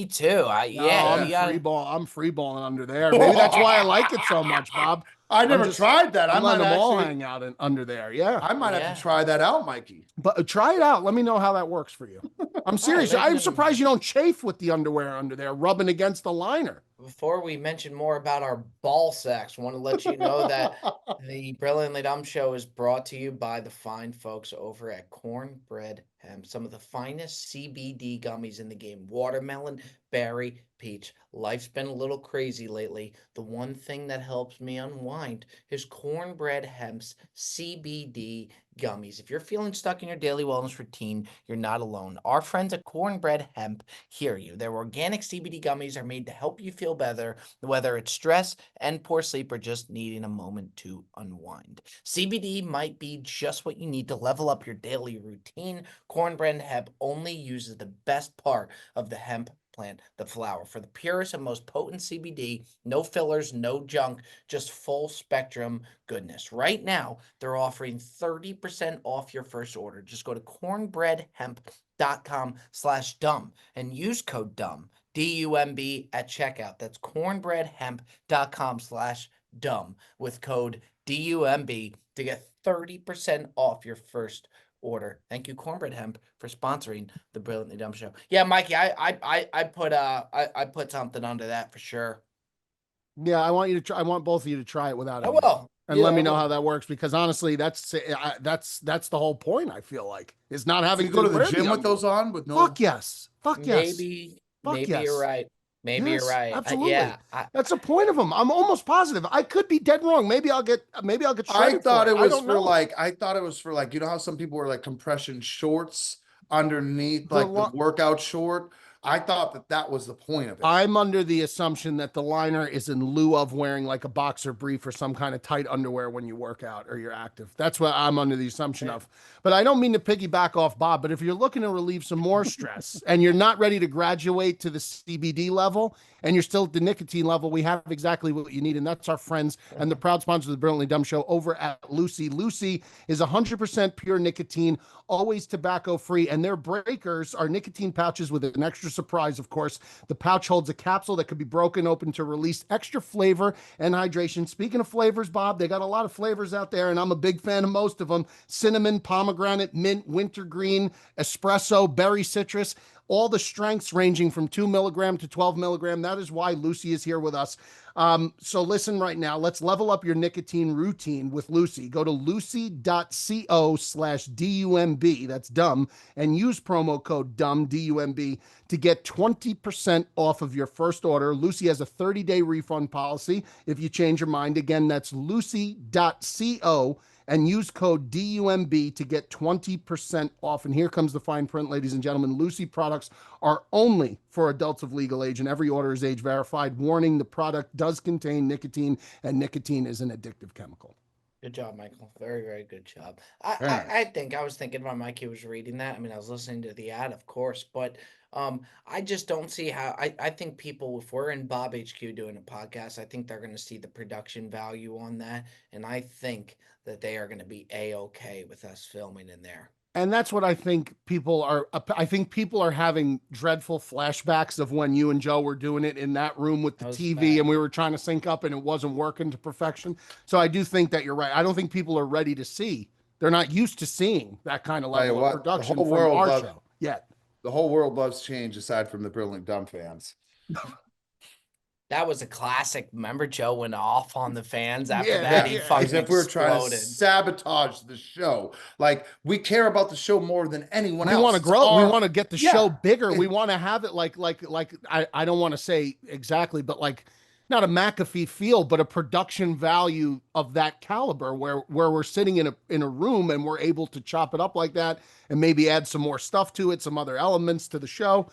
too. No, You I'm got free ball. I'm free balling under there. Maybe that's why I like it so much, Bob. I never tried that. I'm letting them all hang out under there. Yeah. I might have Yeah. to try that out, Mikey. But try it out. Let me know how that works for you. I'm serious. maybe I'm then- surprised you don't chafe with the underwear under there, rubbing against the liner. Before we mention more about our ball sacks, want to let you know that the Brilliantly Dumb Show is brought to you by the fine folks over at Cornbread Hemp. Some of the finest CBD gummies in the game. Watermelon, berry, peach. Life's been a little crazy lately. The one thing that helps me unwind is Cornbread Hemp's CBD gummies. If you're feeling stuck in your daily wellness routine, you're not alone. Our friends at Cornbread Hemp hear you. Their organic CBD gummies are made to help you feel better, whether it's stress and poor sleep or just needing a moment to unwind. CBD might be just what you need to level up your daily routine. Cornbread Hemp only uses the best part of the hemp plant, the flower. For the purest and most potent CBD, no fillers, no junk, just full spectrum goodness. Right now, they're offering 30% off your first order. Just go to cornbreadhemp.com/dumb and use code dumb, DUMB at checkout. That's cornbreadhemp.com/dumb with code DUMB to get 30% off your first order. Thank you, Cornbread Hemp, for sponsoring the Brilliantly Dumb Show. Yeah, Mikey, I put something under that for sure. Yeah, I want you to try. I want both of you to try it without I anything. will. And Yeah, let me I know will. how that works because honestly, that's the whole point. I feel like is not So having you go to the wear gym with underwear. those on with no. Fuck yes. Fuck yes. Maybe Fuck maybe you're yes. right. Maybe Yes, you're right. absolutely. Yeah. That's the point of them. I'm almost positive. I could be dead wrong. Maybe I'll get I shredded thought for it it. I was don't for know. like I thought it was for like you know how some people wear like compression shorts underneath like the li- workout short. I thought that was the point of it. I'm under the assumption that the liner is in lieu of wearing like a boxer brief or some kind of tight underwear when you work out or you're active. That's what I'm under the assumption of. But I don't mean to piggyback off Bob, but if you're looking to relieve some more stress and you're not ready to graduate to the CBD level and you're still at the nicotine level, we have exactly what you need. And that's our friends and the proud sponsor of the Brilliantly Dumb Show over at Lucy. Lucy is 100% pure nicotine, always tobacco free, and their breakers are nicotine pouches with an extra surprise, of course. The pouch holds a capsule that could be broken open to release extra flavor and hydration. Speaking of flavors, Bob, they got a lot of flavors out there, and I'm a big fan of most of them. Cinnamon, pomegranate, mint, wintergreen, espresso, berry citrus. All the strengths ranging from 2 milligram to 12 milligram. That is why Lucy is here with us. So listen right now. Let's level up your nicotine routine with Lucy. Go to lucy.co/DUMB. That's dumb. And use promo code dumb, DUMB, to get 20% off of your first order. Lucy has a 30-day refund policy if you change your mind. Again, that's lucy.co and use code DUMB to get 20% off. And here comes the fine print, ladies and gentlemen. Lucy products are only for adults of legal age, and every order is age verified. Warning, the product does contain nicotine, and nicotine is an addictive chemical. Good job, Michael. Very, very good job. I, Very I, I nice. think I was thinking while Mikey was reading that. I mean, I was listening to the ad, of course, but I just don't see how I think people, if we're in Bob HQ doing a podcast, I think they're gonna see the production value on that. And I think that they are gonna be A-okay with us filming in there. And that's what I think people are. I think people are having dreadful flashbacks of when you and Joe were doing it in that room with the That was TV, bad. and we were trying to sync up, and it wasn't working to perfection. So I do think that you're right. I don't think people are ready to see. They're not used to seeing that kind of Tell you level of what, production from our show yet. the whole world loves change aside from the Brilliant Dumb fans. That was a classic. Remember, Joe went off on the fans after Yeah, that. Yeah, He yeah, as fucking yeah. if we were trying to exploded. sabotage the show. Like we care about the show more than anyone We want else. to It's grow. We our want to get the show yeah. bigger. We It- want to have it like I don't want to say exactly, but like not a McAfee feel, but a production value of that caliber where we're sitting in a room and we're able to chop it up like that and maybe add some more stuff to it, some other elements to the show.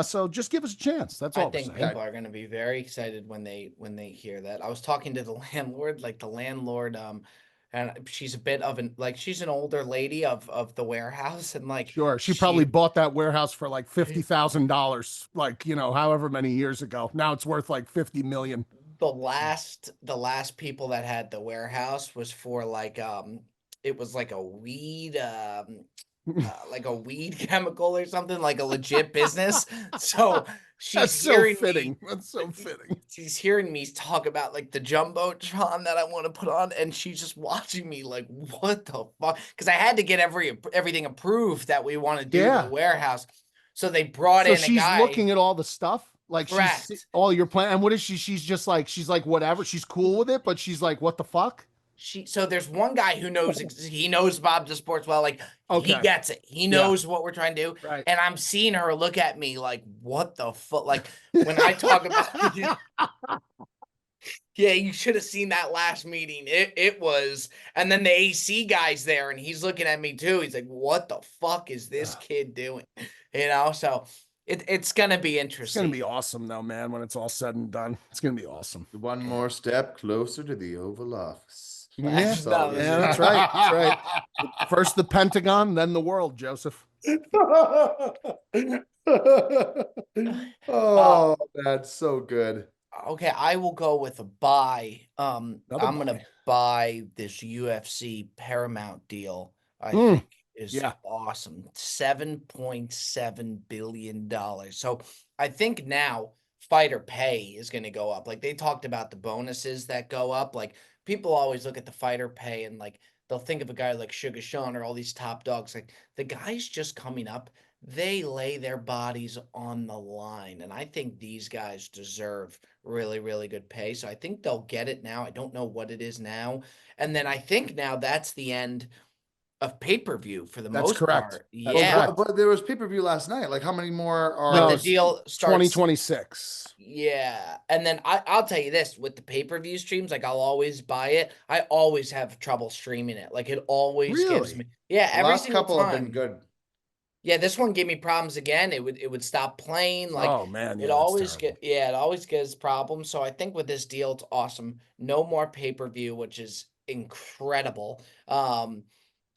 So just give us a chance. That's I all we're think saying. people are going to be very excited when they hear that. I was talking to the landlord, like the landlord, and she's a bit of an like she's an older lady of the warehouse, and like Sure. She probably she bought that warehouse for like $50,000, like, however many years ago. Now it's worth like 50 million. the last people that had the warehouse was for it was like a weed chemical or something, like a legit business. So That's she's so hearing me fitting. That's so fitting. she's hearing me talk about like the jumbotron that I want to put on, and she's just watching me like, what the fuck? Because I had to get everything approved that we want to do to the Yeah. warehouse. So they brought So in a she's guy. looking at all the stuff. Like Correct. all your plan. And what is she? She's like, whatever. She's cool with it, but she's like, what the fuck? So there's one guy who knows he knows Bob the sports well, like he Okay. gets it. He Yeah. knows what we're trying to do. Right. And I'm seeing her look at me like, what the fuck? Like when I talk about yeah, you should have seen that last meeting. It was, and then the AC guy's there and he's looking at me too. He's like, what the fuck is this kid doing? So it's gonna be It's gonna interesting. be awesome though, man, when it's all said and done. It's gonna be awesome. One more step closer to the Oval Office. Yeah, That's all it yeah, is. that's right. That's right. First the Pentagon, then the world, Joseph. Oh, that's so good. Okay, I will go with a buy. Another I'm gonna buy. buy this UFC Paramount deal. I Mm, think is yeah. awesome. $7.7 billion. So I think now fighter pay is gonna go up. Like they talked about the bonuses that go up. Like people always look at the fighter pay and like they'll think of a guy like Sugar Sean or all these top dogs. Like the guys just coming up, they lay their bodies on the line. And I think these guys deserve really, really good pay. So I think they'll get it now. I don't know what it is now. And then I think now that's the end of pay-per-view for the That's most correct. part. That's Yeah. correct. But there was pay-per-view last night. Like how many more But are the it's deal starts 2026. yeah. And then I'll tell you this with the pay-per-view streams, like I'll always buy it. I always have trouble streaming it. Like it always gives Really? me yeah, the every last single couple have been time. good. Yeah, this one gave me problems again. It would stop playing. Like Oh man, it yeah, that's always terrible. it always gives problems. So I think with this deal, it's awesome. No more pay-per-view, which is incredible.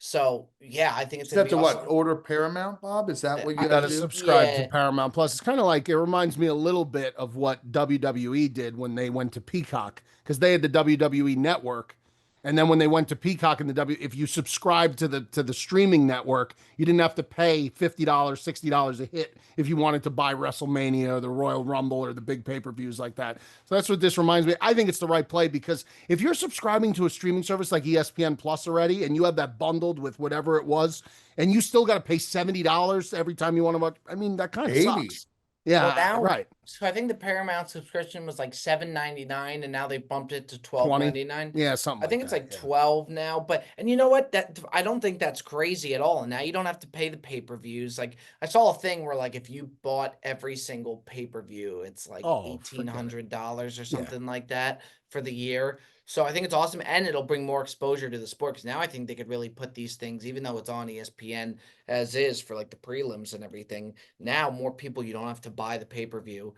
So yeah, I think it's gonna Except be to what? awesome. Order Paramount, Bob? Is that what you You got got to to do? subscribe to Yeah. Paramount Plus. It's kind of like it reminds me a little bit of what WWE did when they went to Peacock because they had the WWE network. And then when they went to Peacock and if you subscribed to the streaming network, you didn't have to pay $50, $60 a hit if you wanted to buy WrestleMania or the Royal Rumble or the big pay-per-views like that. So that's what this reminds me. I think it's the right play because if you're subscribing to a streaming service like ESPN Plus already and you have that bundled with whatever it was, and you still got to pay $70 every time you want to watch, I mean, that kind of 80. sucks. Well, Yeah, now, right. so I think the Paramount subscription was like $7.99, and now they bumped it to 20. $12.99. Yeah, something I think like it's that. like Yeah. 12 now, but and you know what? That I don't think that's crazy at all. And now you don't have to pay the pay-per-views. Like I saw a thing where like if you bought every single pay-per-view, it's like Oh, forget it. $1,800 or Yeah. something like that for the year. So I think it's awesome, and it'll bring more exposure to the sport because now I think they could really put these things, even though it's on ESPN as is for like the prelims and everything. Now more people, you don't have to buy the pay-per-view.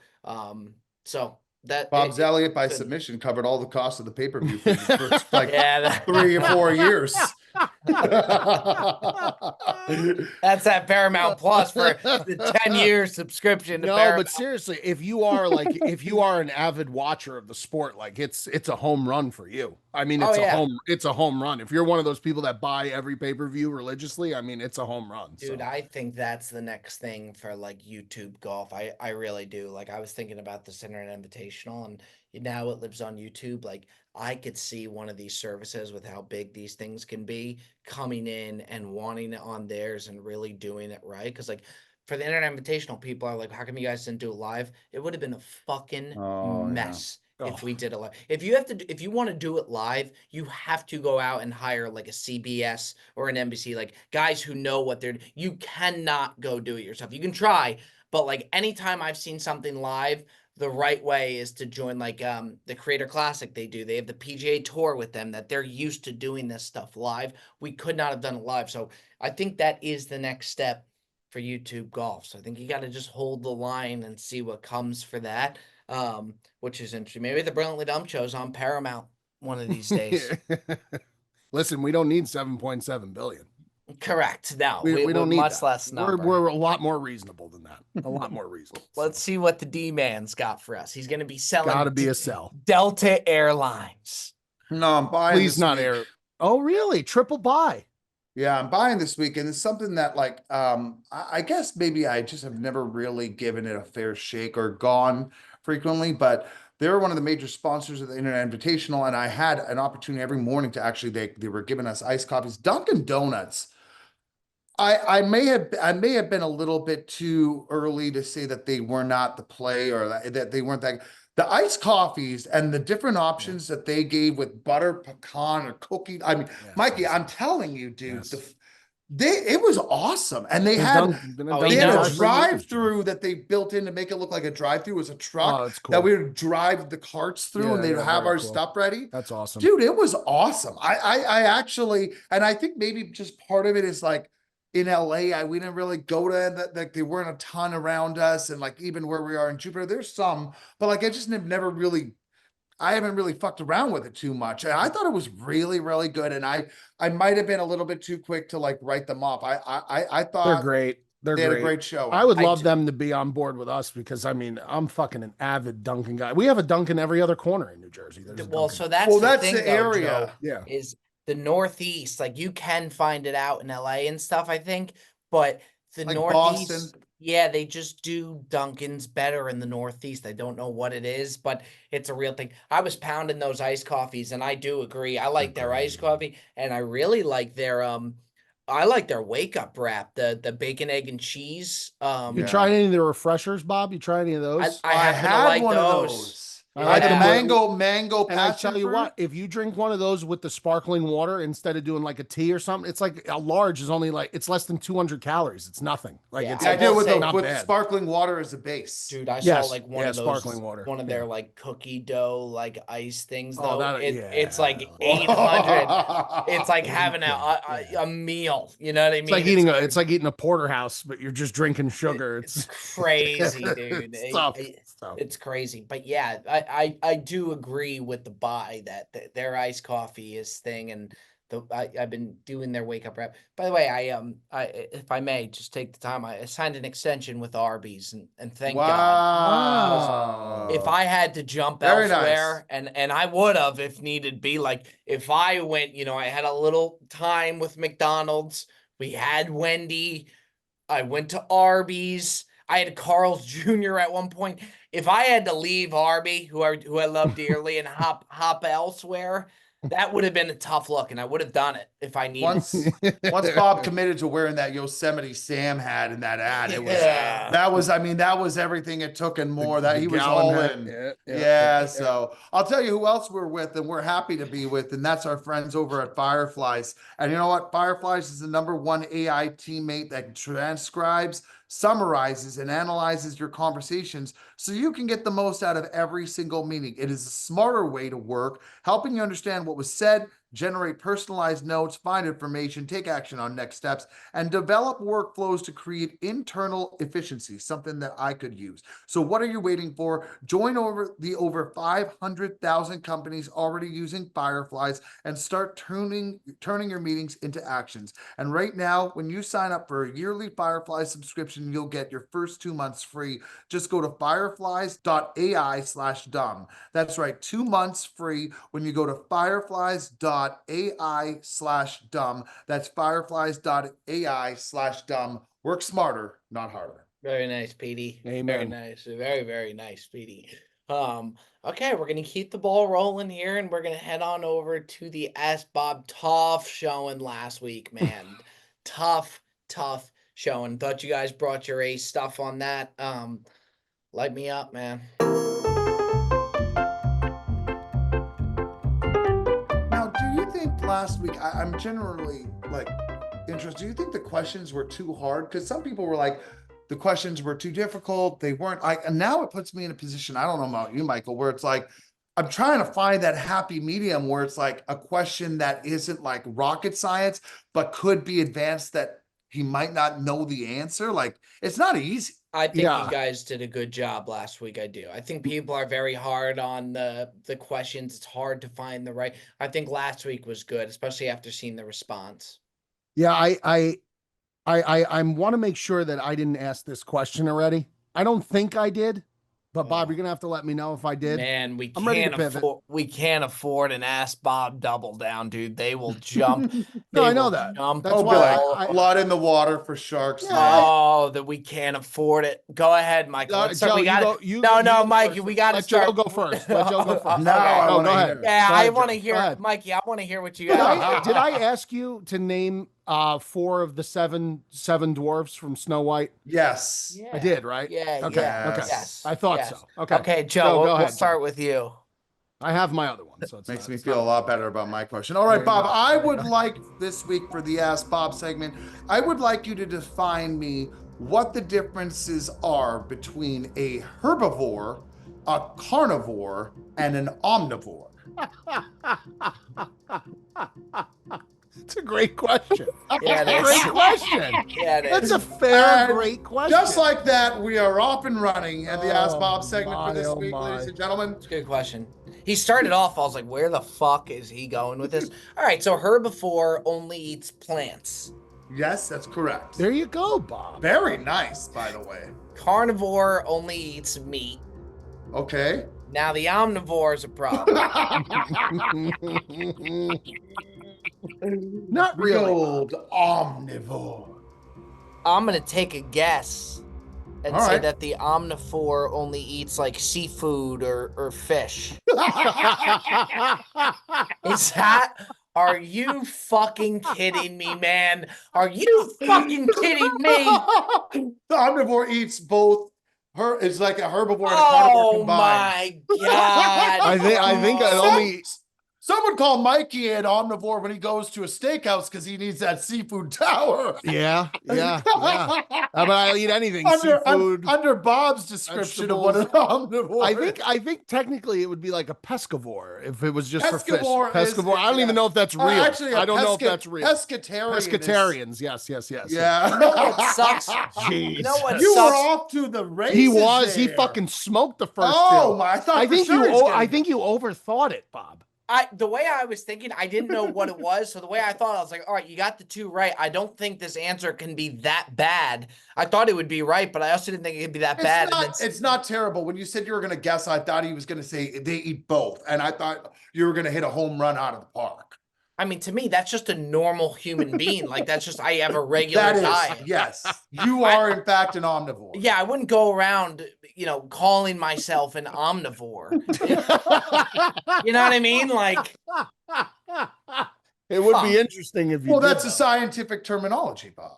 So Bob's Elliott by could- submission covered all the costs of the pay-per-view for the first like Yeah, 3 or 4 years. that's that Paramount Plus for the 10-year subscription to No, Paramount. but seriously, if you are like if you are an avid watcher of the sport, like it's a home run for you. I mean, Oh, it's yeah. it's a home run. If you're one of those people that buy every pay-per-view religiously, I mean, it's a home run. Dude, so. I think that's the next thing for like YouTube golf. I really do. Like I was thinking about this Internet Invitational, and now it lives on YouTube. Like I could see one of these services with how big these things can be coming in and wanting it on theirs and really doing it right. Because like for the Internet Invitational, people are like, "How come you guys didn't do it live?" It would have been a fucking Oh, yeah. mess if Oh. we did it live. If you want to do it live, you have to go out and hire like a CBS or an NBC, like guys who know what they're. You cannot go do it yourself. You can try, but like anytime I've seen something live, the right way is to join like the Creator Classic. They have the PGA Tour with them, that they're used to doing this stuff live. We could not have done it live, so I think that is the next step for YouTube golf. So I think you got to just hold the line and see what comes for that. Which is interesting. Maybe the Brilliantly Dumb show's on Paramount one of these days. Listen, we don't need 7.7 billion. Correct. No, We don't need much that. less number. We're a lot more reasonable than that. A lot more reasonable. Let's see what the D-Man's got for us. He's going to be selling Gotta be a sell. Delta Airlines. No, I'm buying. Please this not week. air. Oh, really? Triple buy. Yeah, I'm buying this weekend. It's something that like I guess maybe I just have never really given it a fair shake or gone frequently, but they're one of the major sponsors of the Internet Invitational, and I had an opportunity every morning to actually they were giving us iced coffees. Dunkin' Donuts. I may have been a little bit too early to say that they were not the play or that they weren't that. The iced coffees and the different options that they gave with butter pecan or cookie. I mean, Yes, Mikey, yes. I'm telling you, dude, Yes. it was awesome, and they Been had done- been Oh, done they he had for a knows. years, drive-through that they built in to make it look like a drive-through. It was a truck Oh, that's cool. that we would drive the carts through, Yeah, and they'd yeah, have very our cool. stuff ready. That's awesome. Dude, it was awesome. I actually, and I think maybe just part of it is like in LA, we didn't really go to that, like there weren't a ton around us, and like even where we are in Jupiter, there's some, but like I just never really, I haven't really fucked around with it too much. And I thought it was really, really good. And I might have been a little bit too quick to like write them off. I They're thought great. They're they had a great. great show. I would I love do- them to be on board with us because I mean I'm fucking an avid Dunkin' guy. We have a Dunkin' every other corner in New Jersey. There's a Well, Dunkin'. so that's Well, the that's thing, the though, area. Joe, Yeah. is the Northeast. Like you can find it out in LA and stuff, I think, but the Like Northeast, Boston. yeah, they just do Dunkin's better in the Northeast. I don't know what it is, but it's a real thing. I was pounding those iced coffees, and I do agree. I like their iced great. coffee, and I really like their I like their wake up wrap, the bacon, egg, and cheese. You Yeah. tried any of the refreshers, Bob? You tried any of those? I happen to had like one of those. those. I I had like the them with- mango And I passion tell you fruit. what, if you drink one of those with the sparkling water instead of doing like a tea or something, it's like a large is only like it's less than 200 calories. It's nothing. Like Yeah, it's Yeah, I I did will with say- the with bad. sparkling water as a base. Dude, I Yes, saw like one yeah, of those, sparkling water. one of Yeah. their like cookie dough, like ice things Oh, though. that- It's yeah. like 800. It's like having a meal. You know what I mean? It's like eating it's like eating a porterhouse, but you're just drinking sugar. It's crazy, dude. It's tough. It- It's tough. It's crazy, but yeah, I do agree with the buy that their iced coffee is thing, and I've been doing their wake up wrap. By the way, I if I may just take the time, I signed an extension with Arby's, and thank God. Wow. If I had to jump Very elsewhere, and I would have if need be, like if I went, I had a little time with McDonald's, we had Wendy, I went to Arby's, I had Carl's Jr. at one point. If I had to leave Arby, who I love dearly, and hop elsewhere, that would have been a tough look, and I would have done it if I needed. Once Bob committed to wearing that Yosemite Sam hat in that ad, it was Yeah. that was everything it took and more. That The he was gallon all hat. in. Yeah, Yeah, so I'll tell you who else we're with and we're happy to be with, and that's our friends over at Fireflies. And you know what? Fireflies is the #1 AI teammate that transcribes, summarizes, and analyzes your conversations so you can get the most out of every single meeting. It is a smarter way to work, helping you understand what was said, generate personalized notes, find information, take action on next steps, and develop workflows to create internal efficiency, something that I could use. So what are you waiting for? Join over 500,000 companies already using Fireflies and start turning your meetings into actions. And right now, when you sign up for a yearly Firefly subscription, you'll get your first 2 months free. Just go to fireflies.ai/dumb. That's right, 2 months free when you go to fireflies.ai/dumb. That's fireflies.ai/dumb. Work smarter, not harder. Very nice, Petey. Amen. Very nice. Very, very nice, Petey. Okay, we're gonna keep the ball rolling here, and we're gonna head on over to the Ask Bob. Tough showing last week, man. tough showing. Thought you guys brought your A stuff on that. Light me up, man. Now, do you think last week, I'm generally like interested, do you think the questions were too hard? Because some people were like, the questions were too difficult. They weren't like, and now it puts me in a position, I don't know about you, Michael, where it's like, I'm trying to find that happy medium where it's like a question that isn't like rocket science, but could be advanced that he might not know the answer. Like, it's not easy. I think Yeah. you guys did a good job last week. I do. I think people are very hard on the questions. It's hard to find the right. I think last week was good, especially after seeing the response. Yeah, I want to make sure that I didn't ask this question already. I don't think I did, but Bob, you're gonna have to let me know if I did. Man, I'm ready to pivot. we can't afford an Ask Bob double down, dude. They will jump. No, they I know will that. jump That's Oh, why boy, I- blood in the water for sharks. Yeah, man. Oh, that we can't afford it. Go ahead, Michael. Let's start. Joe, We you got go- it. you No, go Mikey, first. we got to Let start. Joe go first. Let Joe go first. Now I Oh, wanna go hear ahead. it. Yeah, Go I ahead, want to Joe. Go hear, ahead. Mikey. I want to hear what you Did got. I ask you to name 4 of the seven dwarfs from Snow White? Yes. Yeah. I did, right? Yeah. Okay. Yeah. Okay. Yes. I thought yes. so. Okay. Okay, Joe. Go we'll ahead, start Joe. with you. I have my other one, so it's Makes not- me it's feel a not- lot better about my question. All right, There you Bob, go. I There you would go. like this week for the Ask Bob segment, I would like you to define me what the differences are between a herbivore, a carnivore, and an omnivore. It's a great question. Yeah, it is. Great question. Yeah, it That's is. a fair, And great question. Just like that, we are off and running at the Ask Oh, Bob segment for my, this oh, week, my. ladies and gentlemen. It's a good question. He started off, I was like, where the fuck is he going with this? All right, so herbivore only eats plants. Yes, that's correct. There you go, Bob. Very nice, by the way. Carnivore only eats meat. Okay. Now the omnivore is a problem. Not The really. old omnivore. I'm gonna take a guess and All say right. that the omnivore only eats like seafood or fish. Is that? Are you fucking kidding me, man? Are you fucking kidding me? The omnivore eats both. It's like a herbivore and a carnivore Oh combined. my god! I think it only. Someone call Mikey an omnivore when he goes to a steakhouse because he needs that seafood tower. Yeah. But I'll eat anything. Under, Seafood. under Bob's description of what an omnivore I think technically it would be like a pescivore if it was just for fish. Pescivore is- Pescivore. I don't even know if that's real. Actually, I don't know if that's real. Pescatarian. Pescatarians. Yes. Yeah. You know what sucks? Jeez. You know what You were sucks? off to the races. He was. He there. fucking smoked the first Oh two. my! I thought I for think sure he's I gonna- think you overthought it, Bob. The way I was thinking, I didn't know what it was. So the way I thought, I was like, all right, you got the 2 right. I don't think this answer can be that bad. I thought it would be right, but I also didn't think it could be that bad. It's not terrible. When you said you were going to guess, I thought he was going to say they eat both, and I thought you were going to hit a home run out of the park. I mean, to me, that's just a normal human being. Like, that's just, I have a regular That is, diet. yes, you are in fact an omnivore. Yeah, I wouldn't go around, calling myself an omnivore. You know what I mean? Like, It would Fuck. be interesting if you. Well, did, that's a though. scientific terminology, Bob.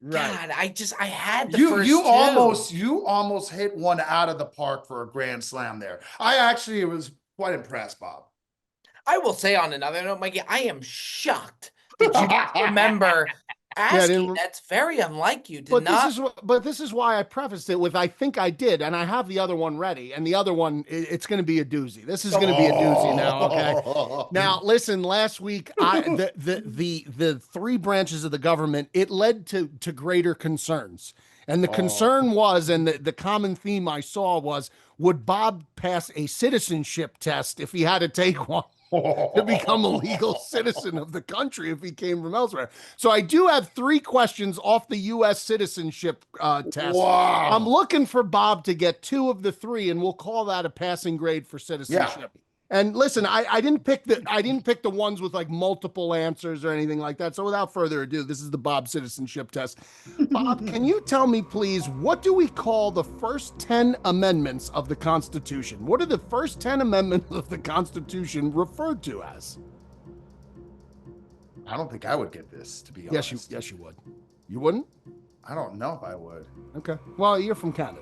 Right. God, I had the You first you two. almost hit one out of the park for a grand slam there. I actually was quite impressed, Bob. I will say on another note, Mikey, I am shocked that you don't remember asking. That's very unlike you. But this is why I prefaced it with I think I did, and I have the other one ready, and the other one it's going to be a doozy. This is going to be a doozy now. Okay. Now listen, last week the three branches of the government, it led to greater concerns. And the concern was, and the common theme I saw was, would Bob pass a citizenship test if he had to take one to become a legal citizen of the country if he came from elsewhere? So I do have 3 questions off the U.S. citizenship test. Wow. I'm looking for Bob to get 2 of the 3, and we'll call that a passing grade for citizenship. Yeah. And listen, I didn't pick the ones with like multiple answers or anything like that. So without further ado, this is the Bob citizenship test. Bob, can you tell me, please, what do we call the first 10 amendments of the Constitution? What are the first 10 amendments of the Constitution referred to as? I don't think I would get this, to be honest. Yes, you would. You wouldn't? I don't know if I would. Okay. Well, you're from Canada.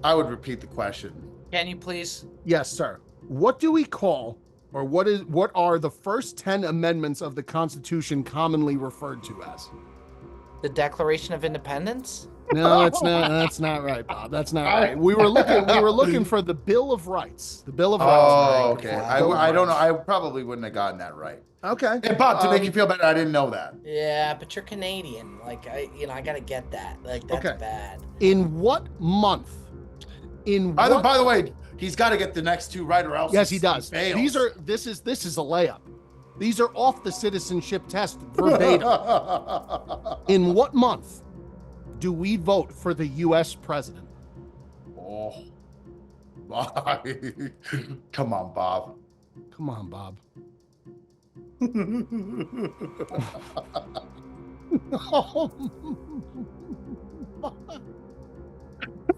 I would repeat the question. Can you please? Yes, sir. What do we call, or what are the first 10 amendments of the Constitution commonly referred to as? The Declaration of Independence? No, that's not right, Bob. That's not right. We were looking for the Bill of Rights. The Bill of Rights. Oh, okay. I don't know. I probably wouldn't have gotten that right. Okay. Hey, Bob, to make you feel better, I didn't know that. Yeah, but you're Canadian. Like I gotta get that. Like that's okay. Bad. In what month? By the way, he's got to get the next 2 right, or else. Yes, he does. This is a layup. These are off the citizenship test verbatim. In what month do we vote for the U.S. president? Oh, come on, Bob. Come on, Bob.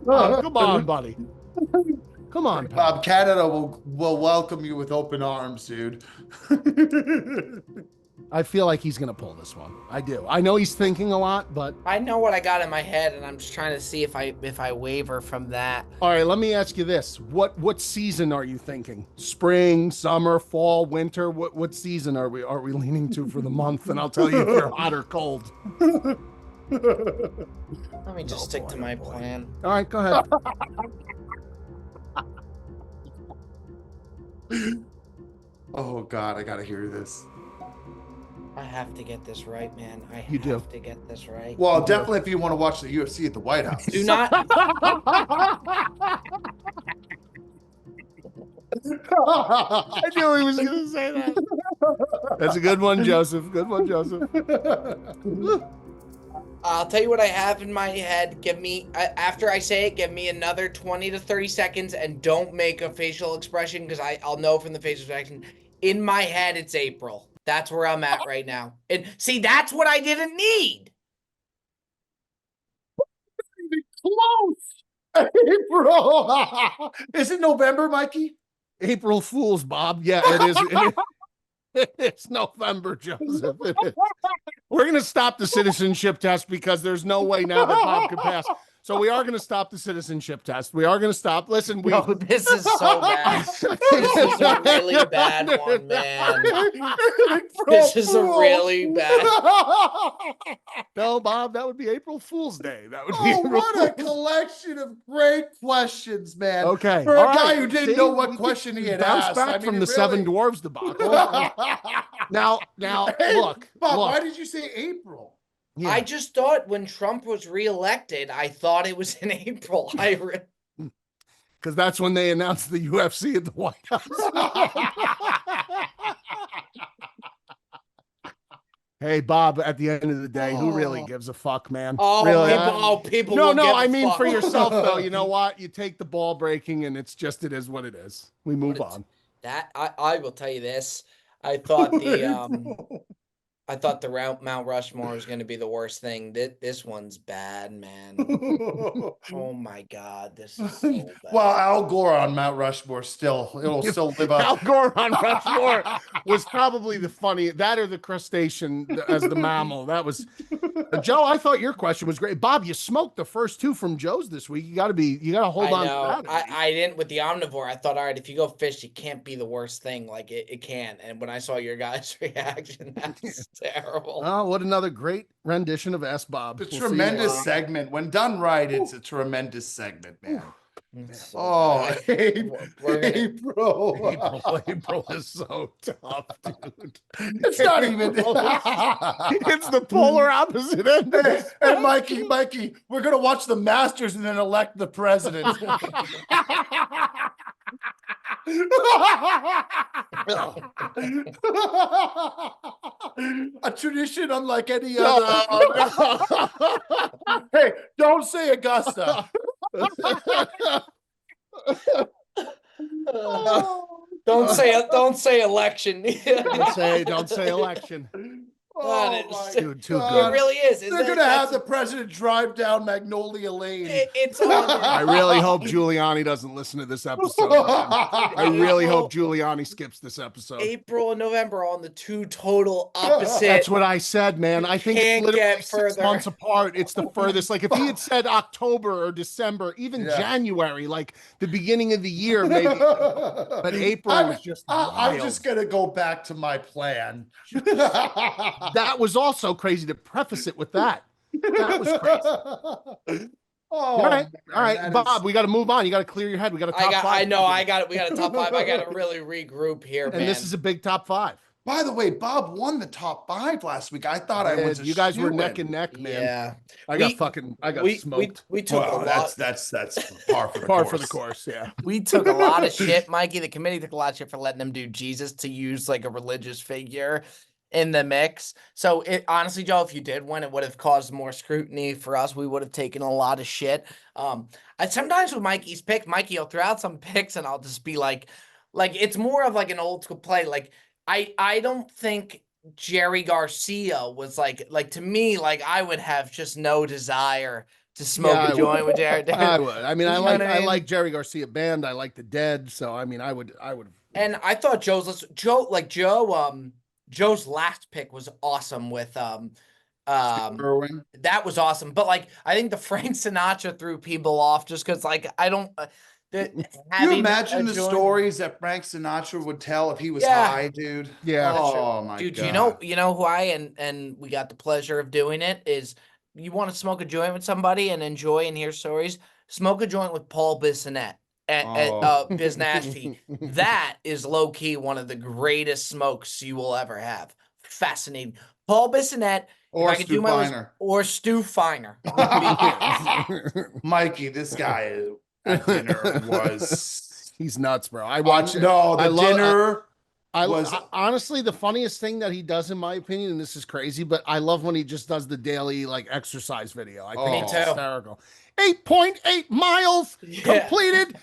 Oh, come on, buddy. Come on, pal. Bob. Canada will welcome you with open arms, dude. I feel like he's gonna pull this one. I do. I know he's thinking a lot, but I know what I got in my head, and I'm just trying to see if I waver from that. All right, let me ask you this: what season are you thinking? Spring, summer, fall, winter? What season are we leaning to for the month? And I'll tell you if you're hot or cold. Let me just stick to my plan. All right, go ahead. Oh God, I gotta hear this. I have to get this right, man. I have to get this right. Well, definitely if you want to watch the UFC at the White House. Do not. I knew he was going to say that. That's a good one, Joseph. Good one, Joseph. I'll tell you what I have in my head. Give me, after I say it, give me another 20 to 30 seconds, and don't make a facial expression because I'll know from the facial expression. In my head, it's April. That's where I'm at right now. And see, that's what I didn't need. Close. April. Is it November, Mikey? April Fool's, Bob. Yeah, it is. It's November, Joseph. It is. We're going to stop the citizenship test because there's no way now that Bob could pass. So we are going to stop the citizenship test. We are going to stop. Listen, this is so bad. This is a really bad one, man. This is a really bad. No, Bob, that would be April Fool's Day. That would be. What a collection of great questions, man. Okay, for a guy who didn't know what question he had asked. Back from the Seven Dwarves debacle. now, hey, look. Bob, why did you say April? Yeah. I just thought when Trump was reelected, I thought it was in April. Because that's when they announced the UFC at the White House. Hey, Bob, at the end of the day, who really gives a fuck, man? Oh, really? People. No, I mean, for yourself, though, you know what? You take the ball breaking, and it is what it is. We move on. That I will tell you this. I thought I thought the Mount Rushmore was going to be the worst thing. This one's bad, man. Oh my God, this is so bad. Well, Al Gore on Mount Rushmore it'll still live up. Al Gore on Rushmore was probably the funny, that or the crustacean as the mammal. That was Joe. I thought your question was great. Bob, you smoked the first two from Joe's this week. You got to hold on to that. I didn't with the omnivore. I thought, all right, if you go fish, it can't be the worst thing. Like it can't. And when I saw your guys' reaction, that's terrible. Oh, what another great rendition of S. Bob. It's a tremendous segment. When done right, it's a tremendous segment, man. So April. April is so tough, dude. It's not even. It's the polar opposite end. And Mikey, we're gonna watch the Masters and then elect the president. A tradition unlike any other. Hey, don't say Augusta. Don't say election. Don't say election. Dude, too It good. really is. They're gonna have the president drive down Magnolia Lane. It's I really hope Giuliani doesn't listen to this episode. I really hope Giuliani skips this episode. April and November are on the two total opposite. That's what I said, man. I think Can't it's literally get 6 further. months apart. It's the furthest. Like if he had said October or December, even January, like the beginning of the year, maybe. But April was just I'm wild. just gonna go back to my plan. That was also crazy to preface it with that. That was crazy. All right, Bob, we got to move on. You got to clear your head. We got to top five. I know. I got it. We got a top five. I got to really regroup here, and man. this is a big top five. By the way, Bob won the top 5 last week. I thought I was. You guys were shoo-in. neck and neck, man. Yeah, I got smoked. We took a lot. That's par for the Par course. for the course. Yeah. We took a lot of shit, Mikey. The committee took a lot of shit for letting them do Jesus to use like a religious figure in the mix. So honestly, Joe, if you did win, it would have caused more scrutiny for us. We would have taken a lot of shit. I sometimes with Mikey's pick, Mikey will throw out some picks and I'll just be like it's more of like an old school play. Like I don't think Jerry Garcia was like to me, like I would have just no desire to smoke a joint with Jared. I would. I mean, I like Jerry Garcia band. I like the Dead. So I mean, I would. And I thought Joe's last pick was awesome with Irwin. that was awesome. But like I think the Frank Sinatra threw people off just because like I don't Can you imagine the stories that Frank Sinatra would tell if he was high, dude? Yeah. Oh my dude, God. you know who and we got the pleasure of doing it is you want to smoke a joint with somebody and enjoy and hear stories, smoke a joint with Paul Bissonnette. Biz Nasty. That is low key one of the greatest smokes you will ever have. Fascinating. Paul Bissonnette Or Stu Feiner. Or Stu Feiner. Mikey, this guy at dinner was. He's nuts, bro. I watched. Dinner. Honestly, the funniest thing that he does, in my opinion, and this is crazy, but I love when he just does the daily like exercise video. I think it's hysterical. 8.8 miles completed,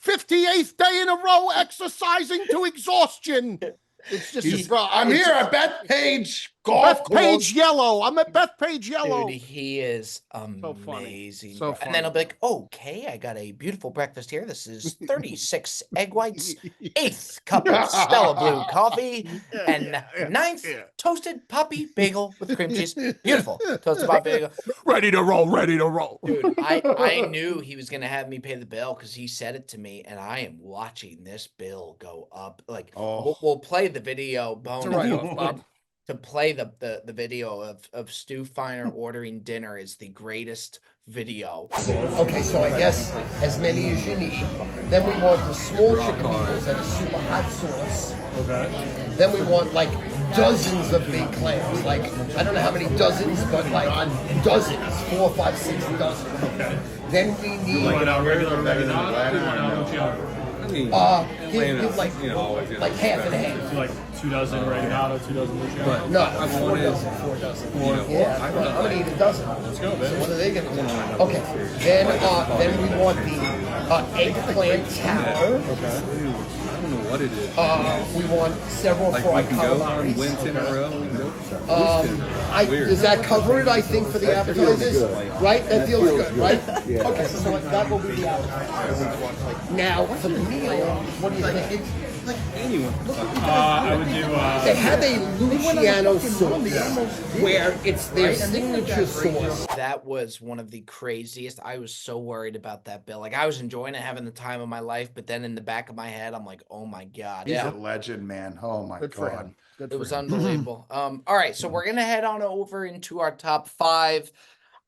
58th day in a row exercising to exhaustion. It's just, bro. I'm here at Bethpage Golf Course. Bethpage Yellow. I'm at Bethpage Yellow. Dude, he is amazing. So funny. And then I'll be like, okay, I got a beautiful breakfast here. This is 36 egg whites, 8th cup of Stella Blue coffee, and 9th toasted poppy bagel with cream cheese. Beautiful. Toasted poppy bagel. Ready to roll, ready to roll. Dude, I knew he was going to have me pay the bill because he said it to me, and I am watching this bill go up. Like, we'll play the video, Bone. To play the video of Stu Feiner ordering dinner is the greatest video. Okay, so I guess as many as you need. Then we want the small chicken noodles and a super hot sauce. Okay. Then we want like dozens of big clams. Like I don't know how many dozens, but like dozens, 4, 5, 6 dozen. Okay. Then we need like half and half. So like 2 dozen oregano, 2 dozen Luciano. No, 4 dozen. 4 dozen. Yeah, I'm gonna eat a dozen. Let's go, man. So what are they gonna do? Okay. Then we want the eggplant tower. Okay. what it is. We want several Like for we can go on calamari. wins in a row. We can go Weird. Does that cover it, I think, for the appetizers? Right? That feels good, right? Okay, so that will be the appetizer. Now, for the meal, what do you think? Anyone. I would do. They have a Luciano sauce where it's their signature sauce. That was one of the craziest. I was so worried about that bill. Like I was enjoying it, having the time of my life, but then in the back of my head, I'm like, oh my God. He's a legend, man. Oh my Good for God. him. Good It for was him. unbelievable. All right, so we're gonna head on over into our top 5.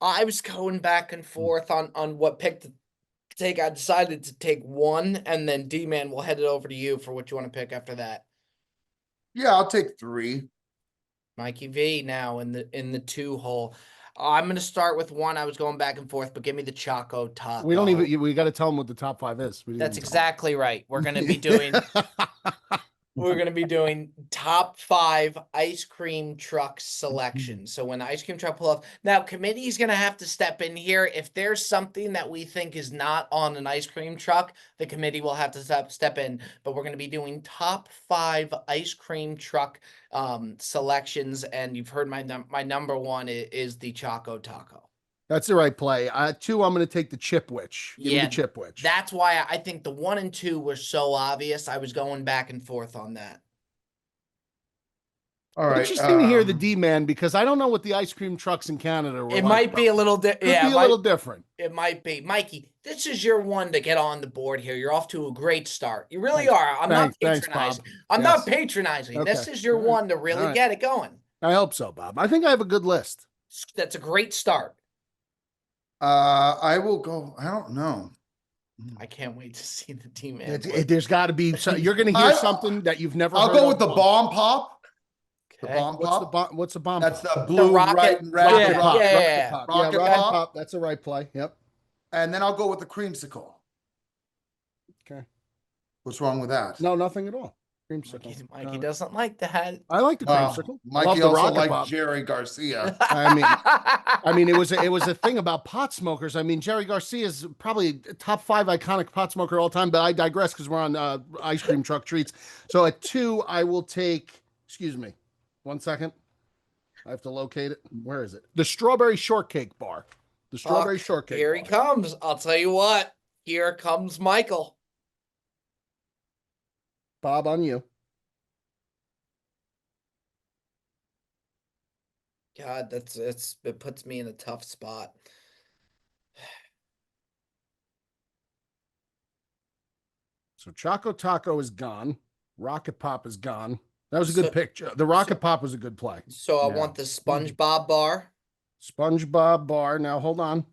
I was going back and forth on what pick to take. I decided to take one, and then D-Man will head it over to you for what you want to pick after that. Yeah, I'll take 3. Mikey V now in the 2 hole. I'm gonna start with 1. I was going back and forth, but give me the Choco Taco. We don't even. We got to tell them what the top 5 is. We didn't That's even tell 'em. exactly right. We're gonna be doing. We're going to be doing top 5 ice cream truck selections. So when the ice cream truck pull off, now committee is going to have to step in here. If there's something that we think is not on an ice cream truck, the committee will have to step in. But we're going to be doing top 5 ice cream truck selections. And you've heard my number 1 is the Choco Taco. That's the right play. 2, I'm going to take the Chipwich. Give me Yeah, the Chipwich. That's why I think the 1 and 2 were so obvious. I was going back and forth on that. All right. Interesting to hear the D-Man because I don't know what the ice cream trucks in Canada were It like, might be a little Could be a little different. It might be. Mikey, this is your one to get on the board here. You're off to a great start. You really are. I'm not Thanks, patronizing. Bob. I'm Yes. not patronizing. Okay. This is your All right. one to really All right. get it going. I hope so, Bob. I think I have a good list. That's a great start. I will go. I don't know. I can't wait to see the D-Man. There's got to be. You're going to hear something that you've never. I'll heard go of with the before. bomb pop. The Okay. bomb pop. What's the bomb? That's pop? the blue, rocket- right, and red. rocket drop. pop. Yeah. Rocket pop. Rocket Rocket pop. pop. That's the right play. Yep. And then I'll go with the creamsicle. Okay. What's wrong with that? No, nothing at all. Creamsicle. Mikey doesn't like that. I like the Well, creamsicle. I love Mikey the also rocket liked pop. Jerry Garcia. I mean, it was a thing about pot smokers. I mean, Jerry Garcia is probably top 5 iconic pot smoker of all time, but I digress because we're on ice cream truck treats. So at 2, I will take. Excuse me, 1 second. I have to locate it. Where is it? The strawberry shortcake bar. The strawberry shortcake. Here he bar. comes. I'll tell you what. Here comes Michael. Bob, on you. God, it puts me in a tough spot. So Choco Taco is gone. Rocket Pop is gone. That was a good picture. The Rocket Pop was a good play. So I want the SpongeBob bar. SpongeBob bar. Now hold on.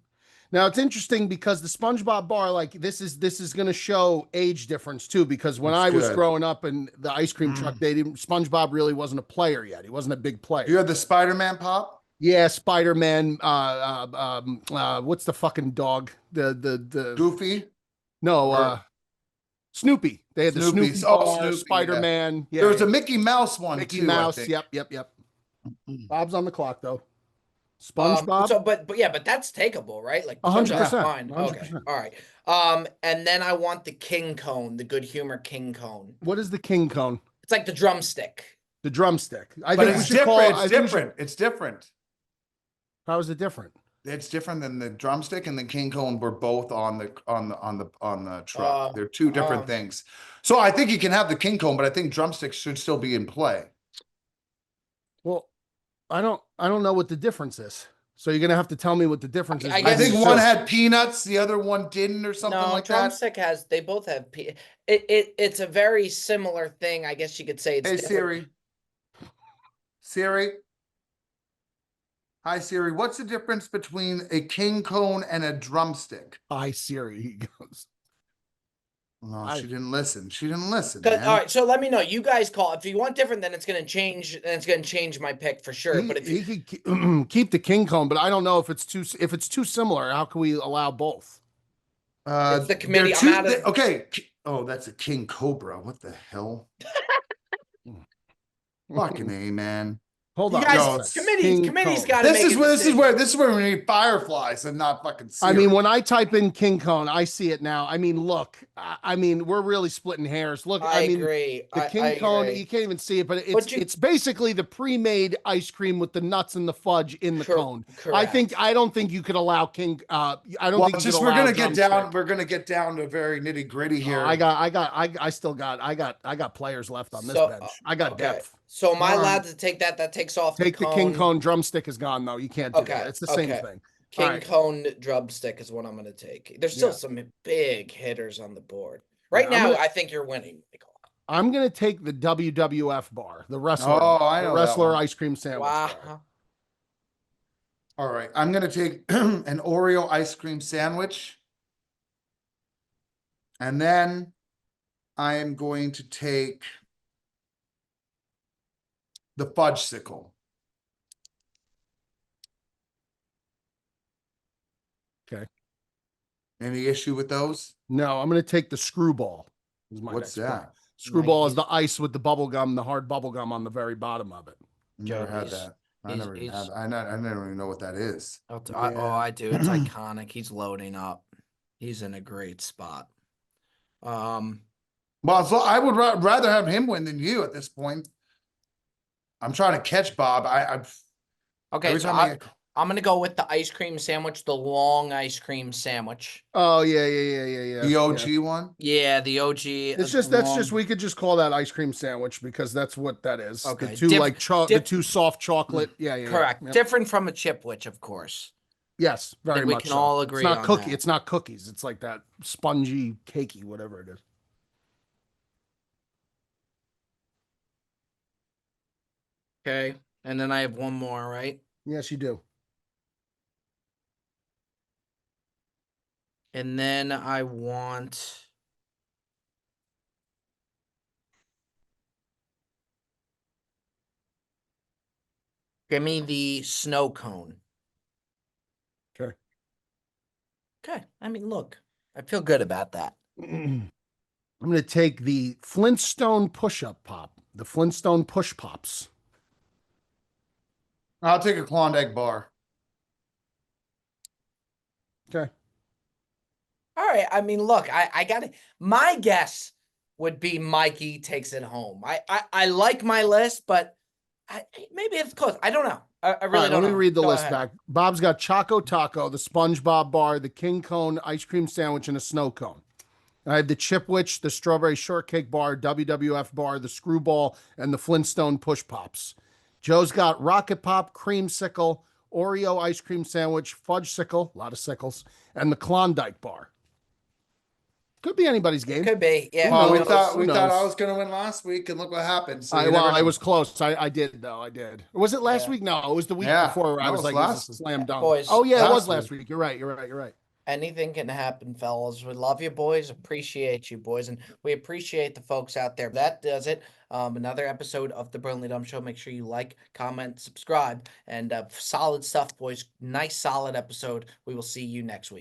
Now it's interesting because the SpongeBob bar, like this is going to show age difference too. Because when That's I was good. growing up in the ice cream truck, SpongeBob really wasn't a player yet. He wasn't a big player. You had the Spider-Man pop? Yeah, Spider-Man. What's the fucking dog? The Goofy? no, Or- Snoopy. They had the Snoopy. Snoopy Oh, bar, Snoopy, Spider-Man. Yeah, There was yeah. a Mickey Mouse one Mickey too. I Mouse. think. Yep. Bob's on the clock though. SpongeBob. So, but that's takeable, right? Like 100%, SpongeBob's fine. 100%. Okay, all right. And then I want the King Cone, the Good Humor King Cone. What is the King Cone? It's like the drumstick. The drumstick. I But think we it's should different. call. I It's think we should- different. It's different. How is it different? It's different than the drumstick and the king cone were both on the truck. They're two different things. So I think you can have the king cone, but I think drumsticks should still be in play. Well, I don't know what the difference is. So you're gonna have to tell me what the difference is. I I guess think so. one had peanuts, the other one didn't, or something No, like that. drumstick has. They both have. It's a very similar thing. I guess you could say it's Hey different. Siri. Hi Siri. What's the difference between a king cone and a drumstick? Hi Siri. He goes. No, she didn't listen. She didn't listen. 'Cause- Man. all right, so let me know. You guys call. If you want different, then it's gonna change. Then it's gonna change my pick for sure. But if He could keep the king cone, but I don't know if it's too similar. How can we allow both? It's the they're committee. I'm two- out of- okay. Oh, that's a king cobra. What the hell? Fucking A, man. Hold You on. guys, No, committee's Cone. got to make a decision. This is where we need fireflies and not fucking I Siri. mean, when I type in King Cone, I see it now. I mean, look, I mean, we're really splitting hairs. Look, I I mean, agree. the I King Cone, agree. you can't even see it, but But you- it's basically the pre-made ice cream with the nuts and the fudge in the cone. Correct. I don't think you could allow King. I don't well, think it's you just could we're allow gonna get down. drumstick. We're gonna get down to very nitty gritty here. I got players left on this So, bench. I got okay. depth. So am I All allowed right. to take that? That takes off Take the the cone. King Cone drumstick is gone though. You can't do Okay, that. It's the same okay. thing. King All right. Cone drumstick is what I'm going to take. There's still Yeah. some big hitters on the board. Right Yeah, now, I think you're winning, Michael. I'm gonna take the WWF bar, the wrestler, Oh, I know the that wrestler one. ice cream sandwich bar. Wow. All right, I'm gonna take an Oreo ice cream sandwich, and then I am going to take the fudge sickle. Okay. Any issue with those? No, I'm gonna take the screwball. Is my What's next that? one. Screwball is He's- the ice with the bubble gum, the hard bubble gum on the very bottom of it. Never had Joey's- that. I he's- never even he's- had. I never even know what that is. Oh, Yeah. I do. It's iconic. He's loading up. He's in a great spot. Well, so I would rather have him win than you at this point. I'm trying to catch Bob. Okay, every so time I get- I'm going to go with the ice cream sandwich, the long ice cream sandwich. Oh yeah. the OG one. Yeah, the OG. It's just we could just call that ice cream sandwich because that's what that is. Okay, The two the two soft chocolate. Yeah. Correct. Yeah. Different from a chipwich, of course. Yes, very we much. can so. all agree It's not on cookie. that. It's not cookies. It's like that spongy, cakey, whatever it is. Okay. And then I have one more, right? Yes, you do. And then I want. Give me the snow cone. Okay. Okay. I mean, look, I feel good about that. I'm going to take the Flintstone push-up pop, the Flintstone push pops. I'll take a Klondike bar. Okay. All right. I mean, look, I got it. My guess would be Mikey takes it home. I like my list, but maybe it's close. I don't know. I really don't know. Let me read the Go list ahead. back. Bob's got Choco Taco, the SpongeBob bar, the King Cone ice cream sandwich, and a snow cone. I have the Chipwich, the Strawberry Shortcake bar, WWF bar, the Screwball, and the Flintstone Push Pops. Joe's got Rocket Pop, Creamsicle, Oreo ice cream sandwich, Fudge Sickle, a lot of sickles, and the Klondike bar. Could be anybody's game. Could be. Yeah. Well, Who we knows? thought Who I knows? was going to win last week, and look what happened. So I was close. I did though. I did. Was it last Yeah. week? No, it was the week Yeah, before. I no, was it was like, last- this is a slam dunk. Boys, Oh yeah, it was last last week. You're right. You're right. Anything can happen, fellas. We love you, boys. Appreciate you, boys. And we appreciate the folks out there. That does it. Another episode of the Brilliantly Dumb Show. Make sure you like, comment, subscribe, and solid stuff, boys. Nice, solid episode. We will see you next week.